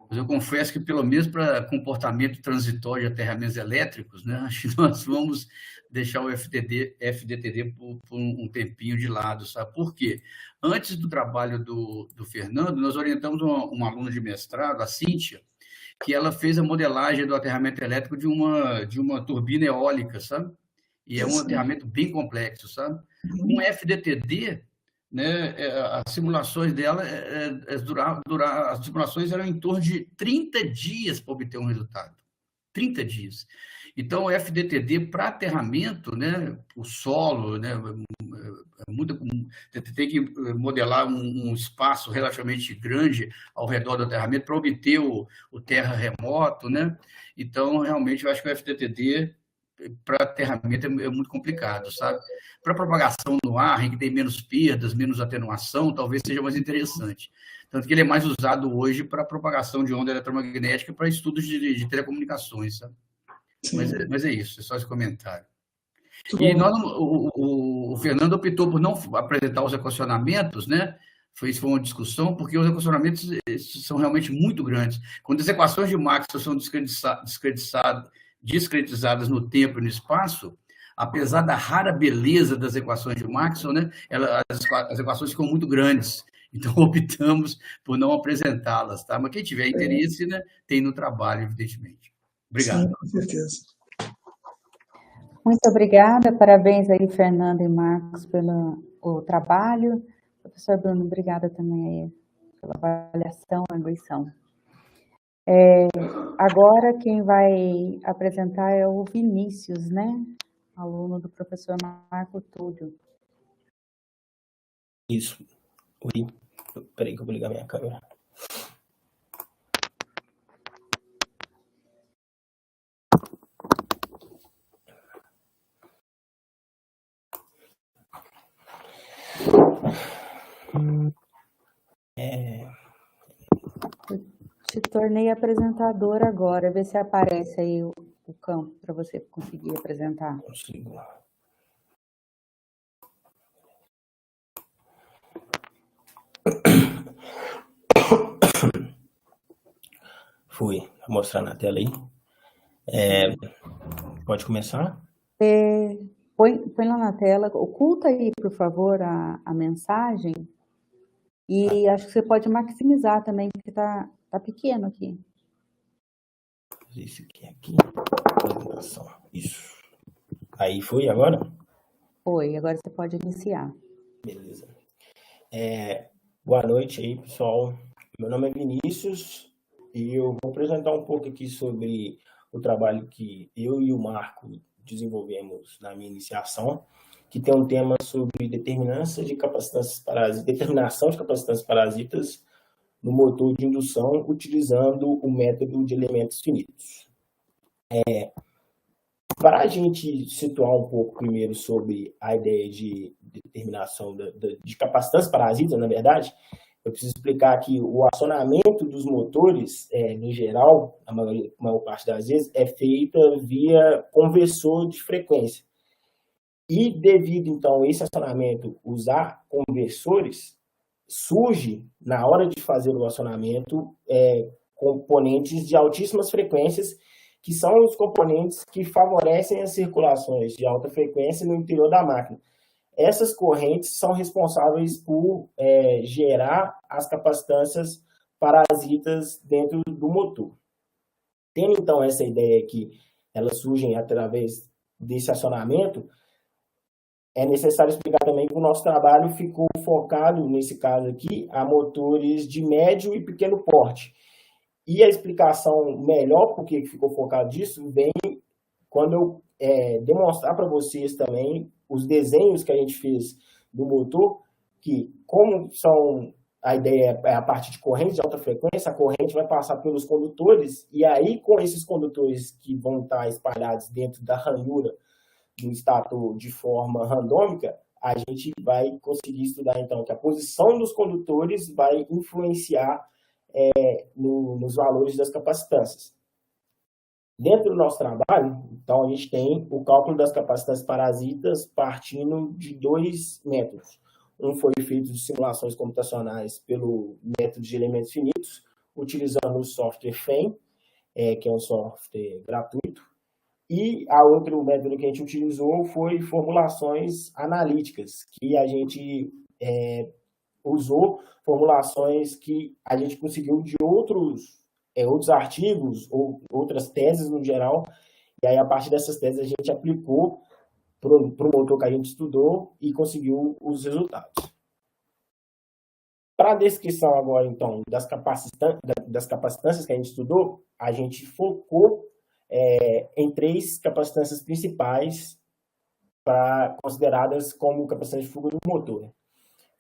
Mas eu confesso que, pelo menos para comportamento transitório de aterramentos elétricos, né, acho que nós vamos deixar o FDTD por um tempinho de lado, sabe? Por quê? Antes do trabalho do Fernando, nós orientamos uma aluna de mestrado, a Cíntia, que ela fez a modelagem do aterramento elétrico de uma turbina eólica, sabe? E é um aterramento bem complexo, sabe? Com FDTD, né, as simulações dela, as simulações eram em torno de 30 dias para obter um resultado. 30 dias. Então, o FDTD para aterramento, né, o solo, né, tem que modelar um espaço relativamente grande ao redor do aterramento para obter o terra remoto, né? Então, realmente, eu acho que o FDTD para aterramento é muito complicado, sabe? Para propagação no ar, em que tem menos perdas, menos atenuação, talvez seja mais interessante. Tanto que ele é mais usado hoje para propagação de onda eletromagnética para estudos de telecomunicações, sabe? Mas é isso, é só esse comentário. E o Fernando optou por não apresentar os equacionamentos, né? Foi uma discussão, porque os equacionamentos são realmente muito grandes. Quando as equações de Maxwell são discretizadas no tempo e no espaço, apesar da rara beleza das equações de Maxwell, né, as equações ficam muito grandes. Então, optamos por não apresentá-las, tá? Mas quem tiver interesse, né, tem no trabalho, evidentemente. Obrigado. Sim, com certeza. Muito obrigada, parabéns aí, Fernando e Marcos, pelo trabalho. Professor Bruno, obrigada também aí pela avaliação, arguição. Agora quem vai apresentar é o Vinícius, né? Aluno do professor Marco Túlio. Isso. Oi. Peraí que eu vou ligar minha câmera. Te tornei apresentadora agora, vê se aparece aí o campo para você conseguir apresentar. Consigo. Fui. Vou mostrar na tela aí. Pode começar? Põe lá na tela, oculta aí, por favor, a mensagem. E acho que você pode maximizar também, porque tá pequeno aqui. Esse aqui. Apresentação. Isso. Aí foi agora? Foi, agora você pode iniciar. Beleza. Boa noite aí, pessoal. Meu nome é Vinícius e eu vou apresentar um pouco aqui sobre o trabalho que eu e o Marco desenvolvemos na minha iniciação, que tem um tema sobre determinação de capacitantes parasitas no motor de indução utilizando o método de elementos finitos. Para a gente situar um pouco primeiro sobre a ideia de determinação de capacitantes parasitas, na verdade, eu preciso explicar que o acionamento dos motores, em geral, a maior parte das vezes, é feita via conversor de frequência. E devido, então, a esse acionamento usar conversores, surge, na hora de fazer o acionamento, componentes de altíssimas frequências, que são os componentes que favorecem as circulações de alta frequência no interior da máquina. Essas correntes são responsáveis por gerar as capacitâncias parasitas dentro do motor. Tendo, então, essa ideia que elas surgem através desse acionamento, é necessário explicar também que o nosso trabalho ficou focado, nesse caso aqui, a motores de médio e pequeno porte. E a explicação melhor por que ficou focado disso vem quando eu demonstrar para vocês também os desenhos que a gente fez do motor, que como a ideia é a parte de corrente de alta frequência, a corrente vai passar pelos condutores, e aí com esses condutores que vão estar espalhados dentro da ranhura do estator de forma randômica, a gente vai conseguir estudar então que a posição dos condutores vai influenciar nos valores das capacitâncias. Dentro do nosso trabalho, então, a gente tem o cálculo das capacitâncias parasitas partindo de dois métodos. Um foi feito de simulações computacionais pelo método de elementos finitos, utilizando o software FEM, que é um software gratuito, e a outro método que a gente utilizou foi formulações analíticas, que a gente usou formulações que a gente conseguiu de outros artigos ou outras teses no geral, e aí a partir dessas teses a gente aplicou para o motor que a gente estudou e conseguiu os resultados. Para a descrição agora, então, das capacitâncias que a gente estudou, a gente focou em três capacitâncias principais consideradas como capacitância de fuga do motor.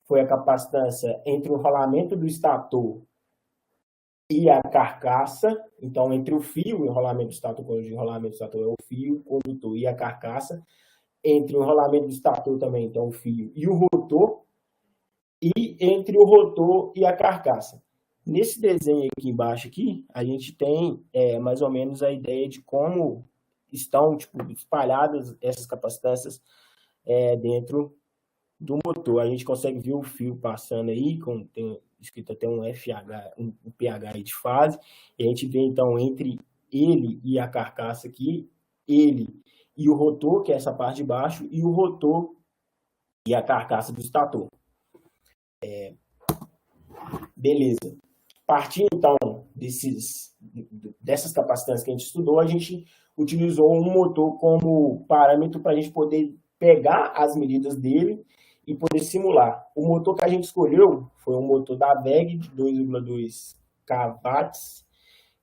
Foi a capacitância entre o rolamento do estator e a carcaça, então entre o fio e o rolamento do estator, quando o rolamento do estator é o fio, o condutor e a carcaça, entre o rolamento do estator também, então o fio e o rotor, e entre o rotor e a carcaça. Nesse desenho aqui embaixo, a gente tem mais ou menos a ideia de como estão espalhadas essas capacitâncias dentro do motor. A gente consegue ver o fio passando aí, tem escrito até um FH, um pH aí de fase, e a gente vê então entre ele e a carcaça aqui, ele e o rotor, que é essa parte de baixo, e o rotor e a carcaça do estator. Beleza. Partindo então dessas capacitâncias que a gente estudou, a gente utilizou um motor como parâmetro para a gente poder pegar as medidas dele e poder simular. O motor que a gente escolheu foi um motor da WEG de 2,2 kW,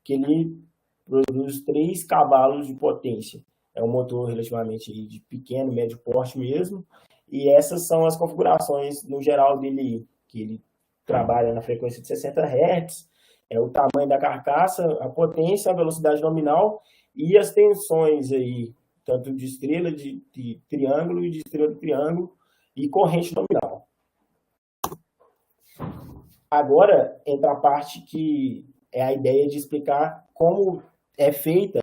que ele produz 3 cavalos de potência. É um motor relativamente de pequeno, médio porte mesmo, e essas são as configurações no geral dele, que ele trabalha na frequência de 60 Hz, o tamanho da carcaça, a potência, a velocidade nominal e as tensões aí, tanto de estrela de triângulo e de estrela de triângulo, e corrente nominal. Agora entra a parte que é a ideia de explicar como é feita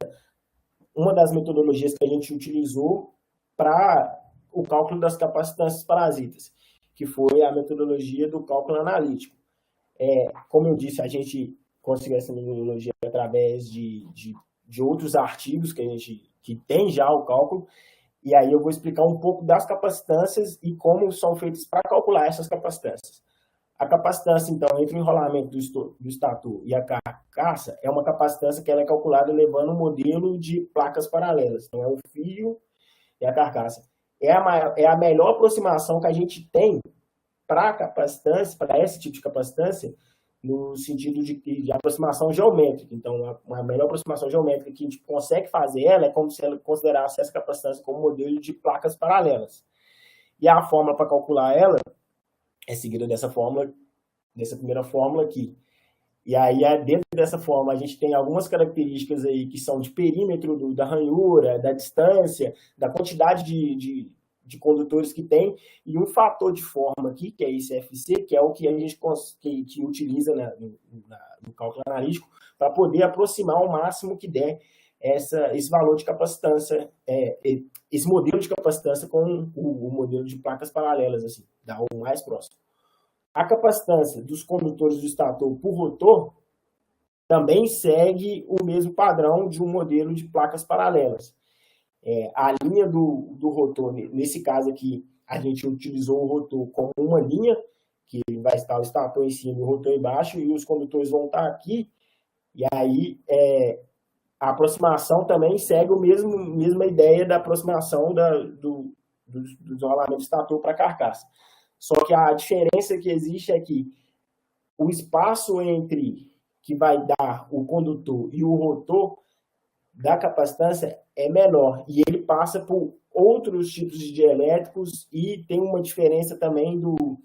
uma das metodologias que a gente utilizou para o cálculo das capacitâncias parasitas, que foi a metodologia do cálculo analítico. Como eu disse, a gente conseguiu essa metodologia através de outros artigos que tem já o cálculo, e aí eu vou explicar um pouco das capacitâncias e como são feitas para calcular essas capacitâncias. A capacitância, então, entre o enrolamento do estator e a carcaça é uma capacitância que ela é calculada levando um modelo de placas paralelas. Então, é o fio e a carcaça. É a melhor aproximação que a gente tem para a capacitância, para esse tipo de capacitância, no sentido de aproximação geométrica. Então, a melhor aproximação geométrica que a gente consegue fazer ela é como se ela considerasse essa capacitância como modelo de placas paralelas. E a fórmula para calcular ela é seguida dessa primeira fórmula aqui. E aí, dentro dessa fórmula, a gente tem algumas características aí que são de perímetro da ranhura, da distância, da quantidade de condutores que tem, e um fator de forma aqui, que é esse FC, que é o que a gente que utiliza no cálculo analítico, para poder aproximar o máximo que der esse valor de capacitância, esse modelo de capacitância com o modelo de placas paralelas, assim, dá o mais próximo. A capacitância dos condutores do estator por rotor também segue o mesmo padrão de um modelo de placas paralelas. A linha do rotor, nesse caso aqui, a gente utilizou o rotor como uma linha, que vai estar o estator em cima e o rotor embaixo, e os condutores vão estar aqui, e aí a aproximação também segue a mesma ideia da aproximação do isolamento do estator para a carcaça. Só que a diferença que existe é que o espaço entre que vai dar o condutor e o rotor da capacitância é menor, e ele passa por outros tipos de dielétricos e tem uma diferença também do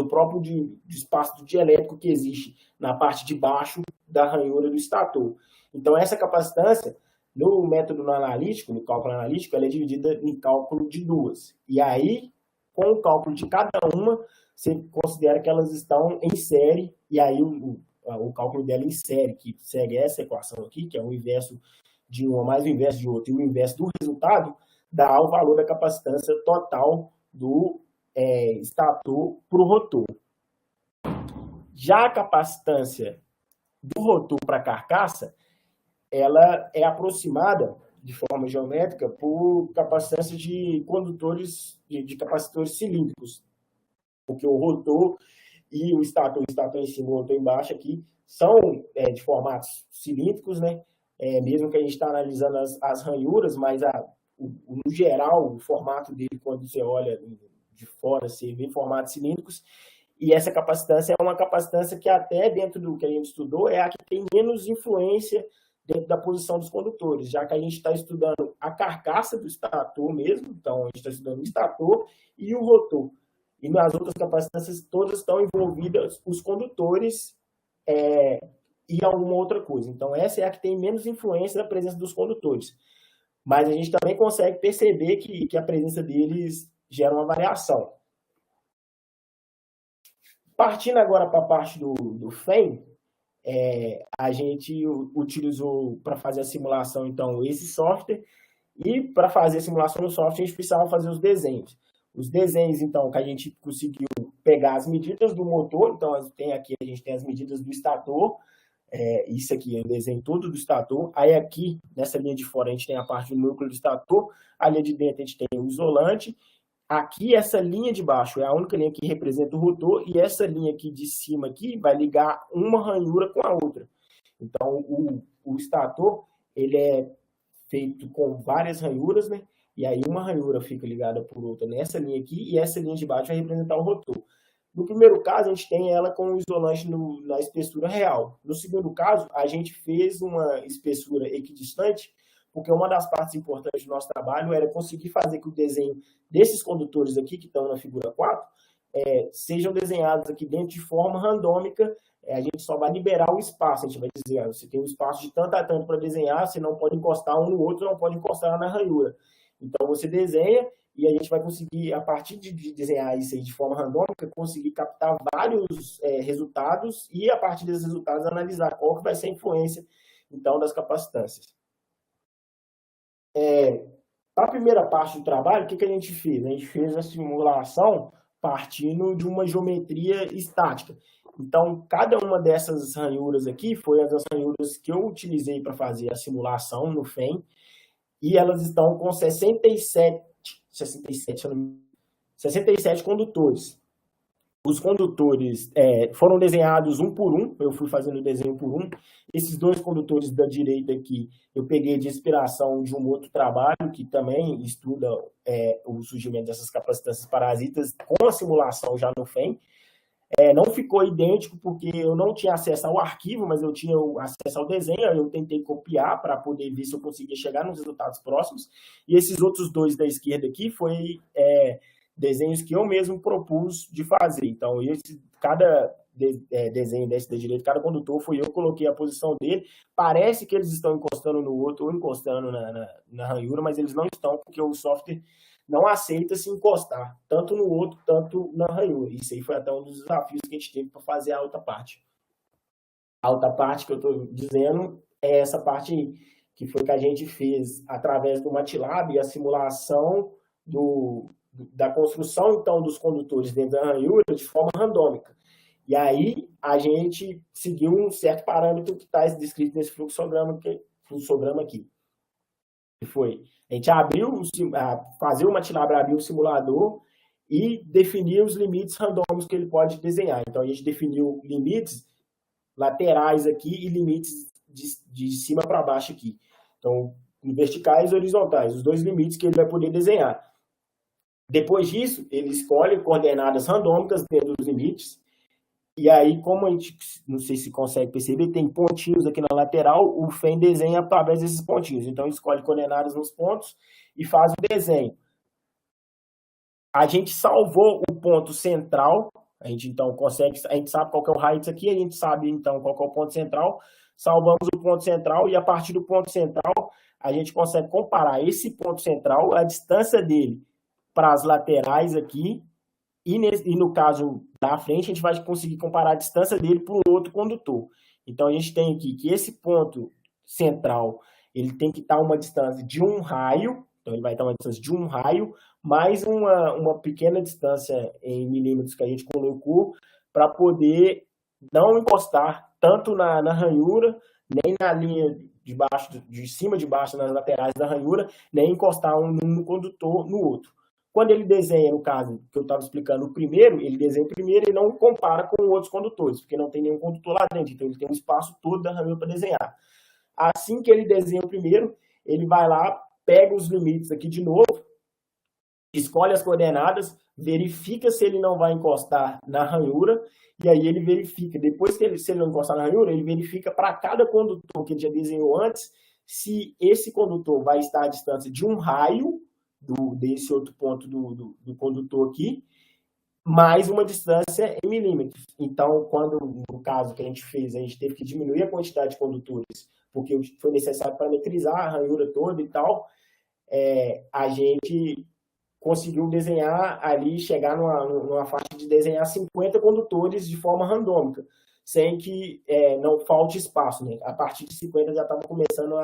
próprio espaço do dielétrico que existe na parte de baixo da ranhura do estator. Então, essa capacitância, no método analítico, no cálculo analítico, ela é dividida em cálculo de duas. E aí, com o cálculo de cada uma, você considera que elas estão em série, e aí o cálculo dela em série, que segue essa equação aqui, que é o inverso de uma mais o inverso de outra, e o inverso do resultado, dá o valor da capacitância total do estator para o rotor. Já a capacitância do rotor para a carcaça, ela é aproximada de forma geométrica por capacitância de condutores, de capacitores cilíndricos, porque o rotor e o estator em cima e o rotor embaixo aqui, são de formatos cilíndricos, né? Mesmo que a gente está analisando as ranhuras, mas no geral, o formato dele, quando você olha de fora, você vê formatos cilíndricos, e essa capacitância é uma capacitância que até dentro do que a gente estudou é a que tem menos influência dentro da posição dos condutores, já que a gente está estudando a carcaça do estator mesmo, então a gente está estudando o estator e o rotor. E nas outras capacitâncias todas estão envolvidas os condutores e alguma outra coisa. Então essa é a que tem menos influência da presença dos condutores. Mas a gente também consegue perceber que a presença deles gera uma variação. Partindo agora para a parte do FEM, a gente utilizou para fazer a simulação, então, esse software, e para fazer a simulação no software, a gente precisava fazer os desenhos. Os desenhos, então, que a gente conseguiu pegar as medidas do motor, então, a gente tem as medidas do estator, isso aqui é o desenho todo do estator, aí aqui, nessa linha de fora, a gente tem a parte do núcleo do estator, a linha de dentro a gente tem o isolante, aqui essa linha de baixo é a única linha que representa o rotor, e essa linha aqui de cima aqui vai ligar uma ranhura com a outra. Então, o estator, ele é feito com várias ranhuras, né? E aí uma ranhura fica ligada por outra nessa linha aqui, e essa linha de baixo vai representar o rotor. No primeiro caso, a gente tem ela com o isolante na espessura real. No segundo caso, a gente fez uma espessura equidistante, porque uma das partes importantes do nosso trabalho era conseguir fazer que o desenho desses condutores aqui, que estão na figura 4, sejam desenhados aqui dentro de forma randômica. A gente só vai liberar o espaço. A gente vai dizer, você tem um espaço de tanto a tanto para desenhar, você não pode encostar um no outro, não pode encostar na ranhura. Então, você desenha e a gente vai conseguir, a partir de desenhar isso aí de forma randômica, conseguir captar vários resultados e, a partir desses resultados, analisar qual que vai ser a influência, então, das capacitâncias. Para a primeira parte do trabalho, o que a gente fez? A gente fez a simulação partindo de uma geometria estática. Então, cada uma dessas ranhuras aqui foi as ranhuras que eu utilizei para fazer a simulação no FEM, e elas estão com 67 condutores. Os condutores foram desenhados um por um, eu fui fazendo o desenho por um. Esses dois condutores da direita aqui, eu peguei de inspiração de um outro trabalho que também estuda o surgimento dessas capacitâncias parasitas com a simulação já no FEM. Não ficou idêntico porque eu não tinha acesso ao arquivo, mas eu tinha acesso ao desenho, eu tentei copiar para poder ver se eu conseguia chegar nos resultados próximos. E esses outros dois da esquerda aqui foi desenhos que eu mesmo propus de fazer. Então, cada desenho desse da direita, cada condutor, foi eu que coloquei a posição dele. Parece que eles estão encostando no outro ou encostando na ranhura, mas eles não estão, porque o software não aceita se encostar, tanto no outro, tanto na ranhura. Isso aí foi até um dos desafios que a gente teve para fazer a outra parte. A outra parte que eu estou dizendo é essa parte aí, que foi que a gente fez através do MATLAB, a simulação da construção, então, dos condutores dentro da ranhura de forma randômica. E aí, a gente seguiu um certo parâmetro que está descrito nesse fluxograma aqui. Que foi, a gente fazer o MATLAB abrir o simulador e definir os limites randômicos que ele pode desenhar. Então, a gente definiu limites laterais aqui e limites de cima para baixo aqui. Então, verticais e horizontais, os dois limites que ele vai poder desenhar. Depois disso, ele escolhe coordenadas randômicas dentro dos limites. E aí, como a gente, não sei se consegue perceber, tem pontinhos aqui na lateral, o FEM desenha através desses pontinhos. Então, escolhe coordenadas nos pontos e faz o desenho. A gente salvou o ponto central, a gente sabe qual que é o raio disso aqui, a gente sabe então qual que é o ponto central, salvamos o ponto central e a partir do ponto central a gente consegue comparar esse ponto central, a distância dele para as laterais aqui, e no caso da frente, a gente vai conseguir comparar a distância dele para o outro condutor. Então, a gente tem aqui que esse ponto central, ele tem que estar uma distância de um raio, então ele vai estar uma distância de um raio, mais uma pequena distância em milímetros que a gente colocou para poder não encostar tanto na ranhura, nem na linha de cima de baixo, nas laterais da ranhura, nem encostar um condutor no outro. Quando ele desenha, no caso que eu estava explicando, o primeiro, ele desenha o primeiro e não compara com outros condutores, porque não tem nenhum condutor lá dentro, então ele tem um espaço todo da ranhura para desenhar. Assim que ele desenha o primeiro, ele vai lá, pega os limites aqui de novo, escolhe as coordenadas, verifica se ele não vai encostar na ranhura, e aí ele verifica, depois que se ele não encostar na ranhura, ele verifica para cada condutor que ele já desenhou antes, se esse condutor vai estar à distância de um raio, desse outro ponto do condutor aqui, mais uma distância em milímetros. Então, no caso que a gente fez, a gente teve que diminuir a quantidade de condutores, porque foi necessário parametrizar a ranhura toda e tal, a gente conseguiu desenhar ali, chegar numa faixa de desenhar 50 condutores de forma randômica, sem que não falte espaço, né? A partir de 50 já estava começando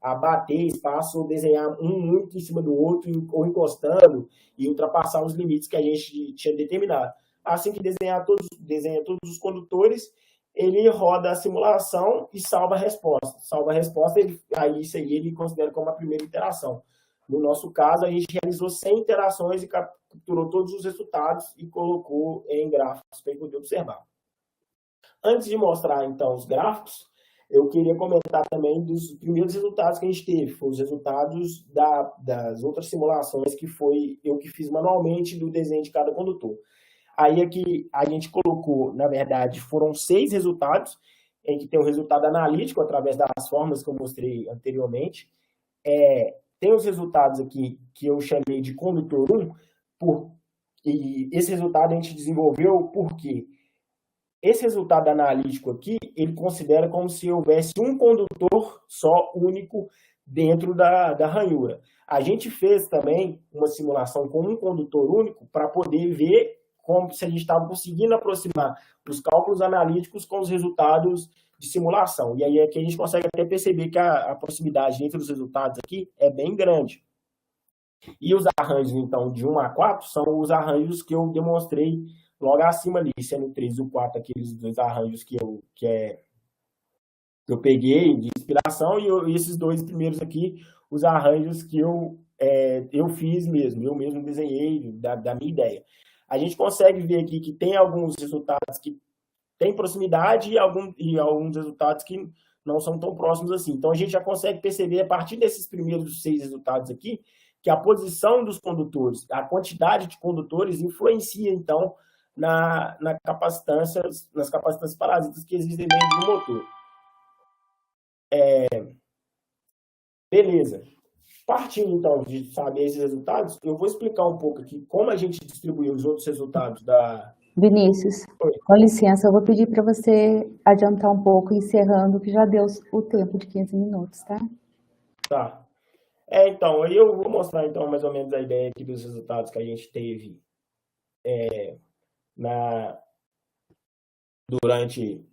a bater espaço, ou desenhar um muito em cima do outro, ou encostando, e ultrapassar os limites que a gente tinha determinado. Assim que desenha todos os condutores, ele roda a simulação e salva a resposta. Salva a resposta, isso aí ele considera como a primeira iteração. No nosso caso, a gente realizou 100 iterações e capturou todos os resultados e colocou em gráficos para poder observar. Antes de mostrar, então, os gráficos, eu queria comentar também dos primeiros resultados que a gente teve. Foram os resultados das outras simulações que foi eu que fiz manualmente do desenho de cada condutor. Aí aqui a gente colocou, na verdade, foram 6 resultados, em que tem o resultado analítico através das fórmulas que eu mostrei anteriormente. Tem os resultados aqui que eu chamei de condutor 1, e esse resultado a gente desenvolveu porque esse resultado analítico aqui, ele considera como se houvesse um condutor só único dentro da ranhura. A gente fez também uma simulação com um condutor único para poder ver como se a gente estava conseguindo aproximar os cálculos analíticos com os resultados de simulação. E aí é que a gente consegue até perceber que a proximidade entre os resultados aqui é bem grande. E os arranjos, então, de 1 a 4 são os arranjos que eu demonstrei logo acima ali, sendo o 3 e o 4 aqueles dois arranjos que eu peguei de inspiração, e esses dois primeiros aqui, os arranjos que eu fiz mesmo, eu mesmo desenhei da minha ideia. A gente consegue ver aqui que tem alguns resultados que têm proximidade e alguns resultados que não são tão próximos assim. Então, a gente já consegue perceber, a partir desses primeiros 6 resultados aqui, que a posição dos condutores, a quantidade de condutores influencia, então, nas capacitâncias parasitas que existem dentro do motor. Beleza. Partindo, então, de saber esses resultados, eu vou explicar um pouco aqui como a gente distribuiu os outros resultados da... Vinícius, com licença, eu vou pedir para você adiantar um pouco, encerrando, que já deu o tempo de 15 minutos, tá? Tá. Então, aí eu vou mostrar, então, mais ou menos a ideia aqui dos resultados que a gente teve durante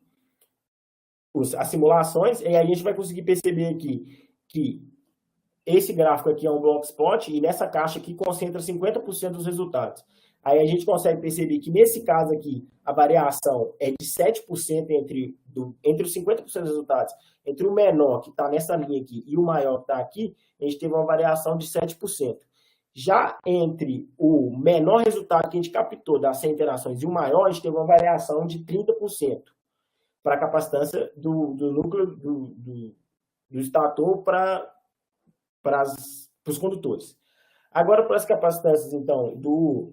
as simulações, e aí a gente vai conseguir perceber aqui que esse gráfico aqui é um block spot, e nessa caixa aqui concentra 50% dos resultados. Aí a gente consegue perceber que, nesse caso aqui, a variação é de 7% entre os 50% dos resultados, entre o menor, que está nessa linha aqui, e o maior, que está aqui, a gente teve uma variação de 7%. Já entre o menor resultado que a gente captou das 100 interações e o maior, a gente teve uma variação de 30% para a capacitância do núcleo do estator para os condutores. Agora, para as capacitâncias, então, do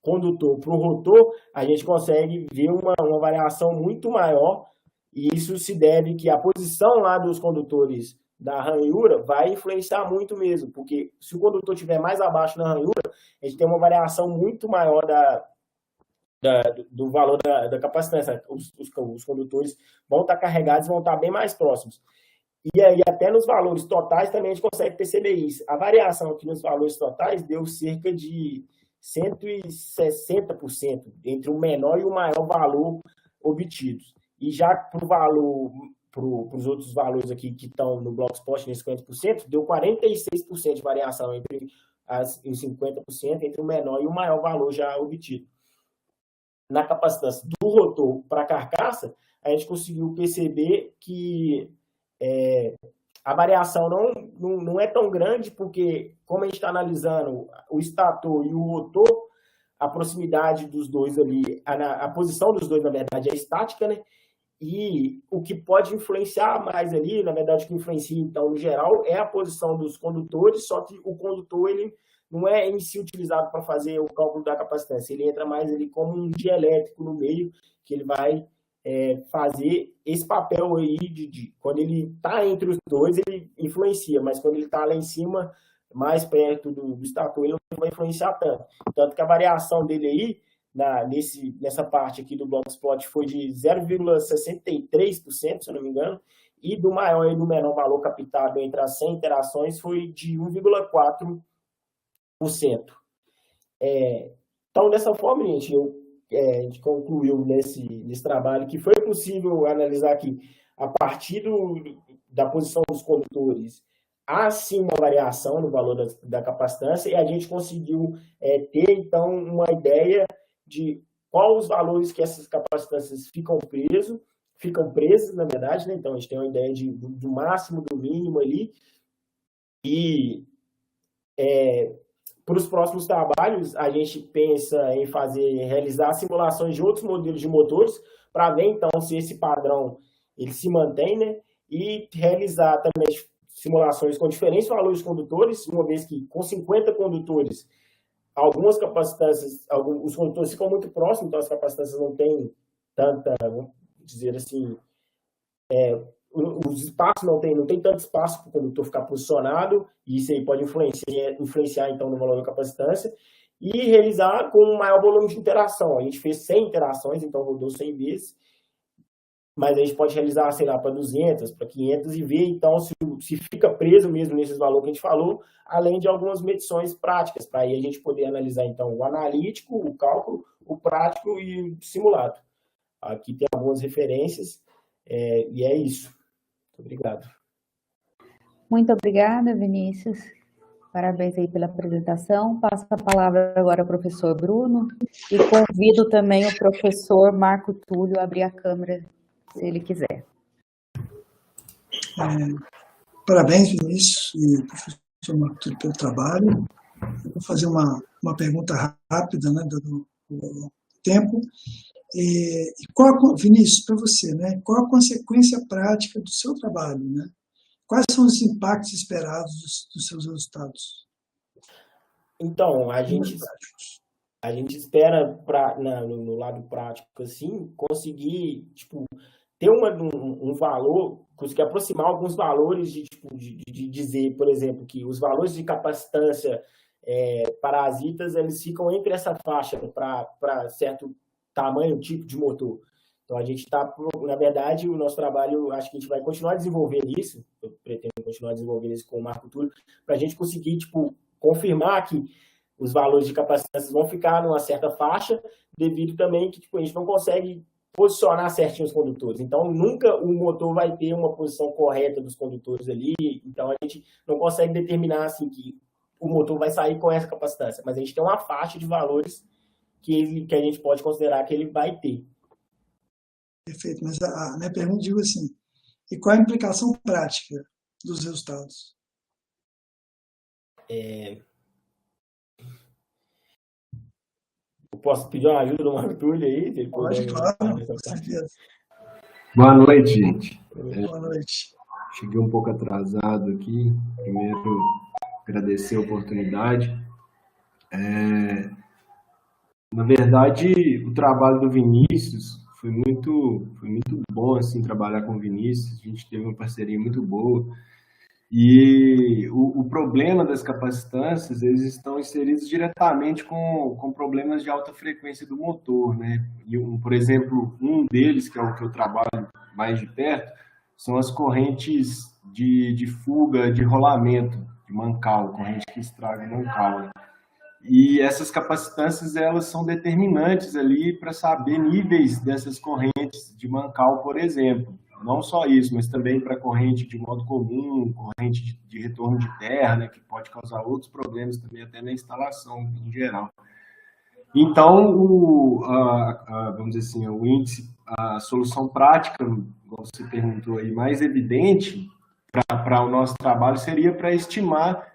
condutor para o rotor, a gente consegue ver uma variação muito maior, e isso se deve que a posição lá dos condutores da ranhura vai influenciar muito mesmo, porque se o condutor estiver mais abaixo na ranhura, a gente tem uma variação muito maior do valor da capacitância. Os condutores vão estar carregados, vão estar bem mais próximos. E aí, até nos valores totais, também a gente consegue perceber isso. A variação aqui nos valores totais deu cerca de 160% entre o menor e o maior valor obtidos. E já para os outros valores aqui que estão no bloco spot, nesse 50%, deu 46% de variação entre os 50%, entre o menor e o maior valor já obtido. Na capacitância do rotor para a carcaça, a gente conseguiu perceber que a variação não é tão grande, porque, como a gente está analisando o estator e o rotor, a proximidade dos dois ali, a posição dos dois, na verdade, é estática, né? E o que pode influenciar mais ali, na verdade, o que influencia, então, no geral, é a posição dos condutores, só que o condutor, ele não é em si utilizado para fazer o cálculo da capacitância, ele entra mais ali como um dielétrico no meio, que ele vai fazer esse papel aí quando ele está entre os dois, ele influencia, mas quando ele está lá em cima, mais perto do estator, ele não vai influenciar tanto. Tanto que a variação dele aí, nessa parte aqui do block spot, foi de 0,63%, se eu não me engano, e do maior e do menor valor captado entre as 100 interações foi de 1,4%. Então, dessa forma, gente, a gente concluiu nesse trabalho que foi possível analisar aqui, a partir da posição dos condutores, há sim uma variação no valor da capacitância, e a gente conseguiu ter, então, uma ideia de quais os valores que essas capacitâncias ficam presas, na verdade, né? Então, a gente tem uma ideia do máximo, do mínimo ali, e para os próximos trabalhos, a gente pensa em realizar simulações de outros modelos de motores, para ver, então, se esse padrão ele se mantém, né? E realizar também simulações com diferentes valores de condutores, uma vez que com 50 condutores, algumas capacitâncias, os condutores ficam muito próximos, então as capacitâncias não têm tanta, vamos dizer assim, os espaços não tem tanto espaço para o condutor ficar posicionado, e isso aí pode influenciar então, no valor da capacitância, e realizar com um maior volume de interação. A gente fez 100 interações, então rodou 100 vezes, mas a gente pode realizar, sei lá, para 200, para 500 e ver, então, se fica preso mesmo nesses valores que a gente falou, além de algumas medições práticas, para aí a gente poder analisar, então, o analítico, o cálculo, o prático e o simulado. Aqui tem algumas referências, e é isso. Muito obrigado. Muito obrigada, Vinícius. Parabéns aí pela apresentação. Passo a palavra agora ao professor Bruno e convido também o professor Marco Túlio a abrir a câmera, se ele quiser. Parabéns, Vinícius e professor Marco Túlio, pelo trabalho. Eu vou fazer uma pergunta rápida, né, do tempo. Vinícius, para você, né, qual a consequência prática do seu trabalho, né? Quais são os impactos esperados dos seus resultados? Então, a gente espera, no lado prático, assim, conseguir ter um valor, conseguir aproximar alguns valores de dizer, por exemplo, que os valores de capacitância parasitas, eles ficam entre essa faixa para certo tamanho, tipo de motor. Então, a gente está, na verdade, o nosso trabalho, acho que a gente vai continuar desenvolvendo isso, eu pretendo continuar desenvolvendo isso com o Marco Túlio, para a gente conseguir, confirmar que os valores de capacitância vão ficar numa certa faixa, devido também que a gente não consegue posicionar certinho os condutores. Então, nunca o motor vai ter uma posição correta dos condutores ali, então a gente não consegue determinar, assim, que o motor vai sair com essa capacitância, mas a gente tem uma faixa de valores que a gente pode considerar que ele vai ter. Perfeito, mas a minha pergunta digo assim, e qual a implicação prática dos resultados? Eu posso pedir uma ajuda do Marco Túlio aí? Pode, claro, com certeza. Boa noite, gente. Boa noite. Cheguei um pouco atrasado aqui. Primeiro, agradecer a oportunidade. Na verdade, o trabalho do Vinícius foi muito bom, assim, trabalhar com o Vinícius. A gente teve uma parceria muito boa. E o problema das capacitâncias, eles estão inseridos diretamente com problemas de alta frequência do motor, né? E, por exemplo, um deles, que é o que eu trabalho mais de perto, são as correntes de fuga, de rolamento, de mancal, corrente que estraga mancal, né? E essas capacitâncias, elas são determinantes ali para saber níveis dessas correntes de mancal, por exemplo. Não só isso, mas também para corrente de modo comum, corrente de retorno de terra, né, que pode causar outros problemas também, até na instalação em geral. Então, vamos dizer assim, o índice, a solução prática, como você perguntou aí, mais evidente para o nosso trabalho seria para estimar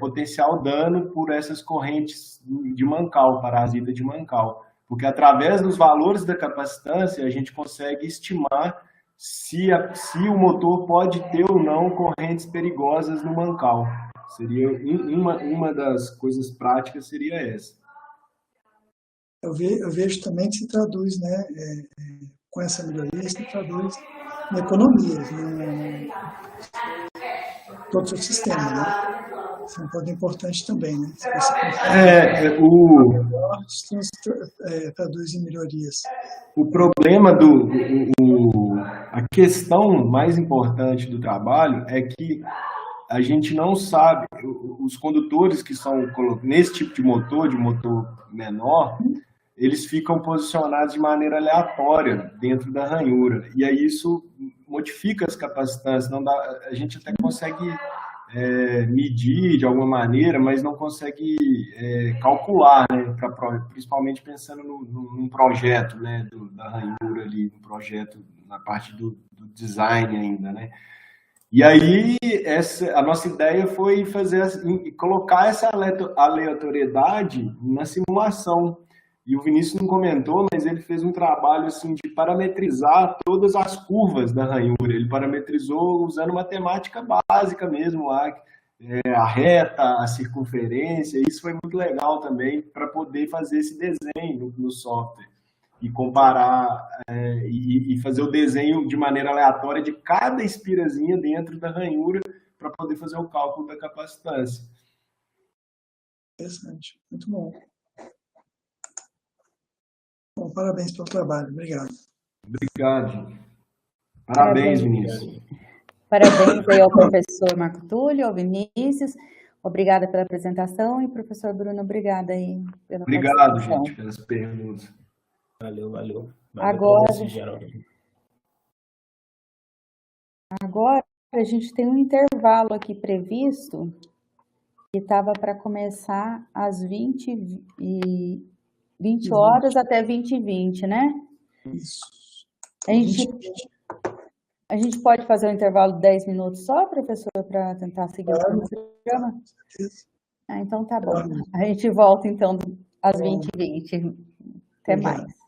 potencial dano por essas correntes de mancal, parasita de mancal. Porque através dos valores da capacitância, a gente consegue estimar se o motor pode ter ou não correntes perigosas no mancal. Seria uma das coisas práticas seria essa. Eu vejo também que se traduz, né, com essa melhoria, se traduz em economias, né, todo o seu sistema, né? Isso é um ponto importante também, né? Se você traduz em melhorias. O problema a questão mais importante do trabalho é que a gente não sabe, os condutores que são nesse tipo de motor menor, eles ficam posicionados de maneira aleatória dentro da ranhura. E aí isso modifica as capacitâncias. A gente até consegue medir de alguma maneira, mas não consegue calcular, né? Principalmente pensando num projeto, né? Da ranhura ali, um projeto na parte do design ainda, né? E aí a nossa ideia foi colocar essa aleatoriedade na simulação. E o Vinícius não comentou, mas ele fez um trabalho assim, de parametrizar todas as curvas da ranhura. Ele parametrizou usando matemática básica mesmo lá, a reta, a circunferência. Isso foi muito legal também para poder fazer esse desenho no software e comparar e fazer o desenho de maneira aleatória de cada espirazinha dentro da ranhura para poder fazer o cálculo da capacitância. Interessante, muito bom. Bom, parabéns pelo trabalho, obrigado. Obrigado, gente. Parabéns, Vinícius. Parabéns aí ao professor Marco Túlio, ao Vinícius. Obrigada pela apresentação e professor Bruno, obrigada aí pela Obrigado, gente, pelas perguntas. Valeu. Agora a gente tem um intervalo aqui previsto que estava para começar às 20 horas até 20h20, né? Isso. A gente pode fazer um intervalo de 10 minutos só, professor, para tentar seguir o programa? Então tá bom. A gente volta então às 20h20. Até mais.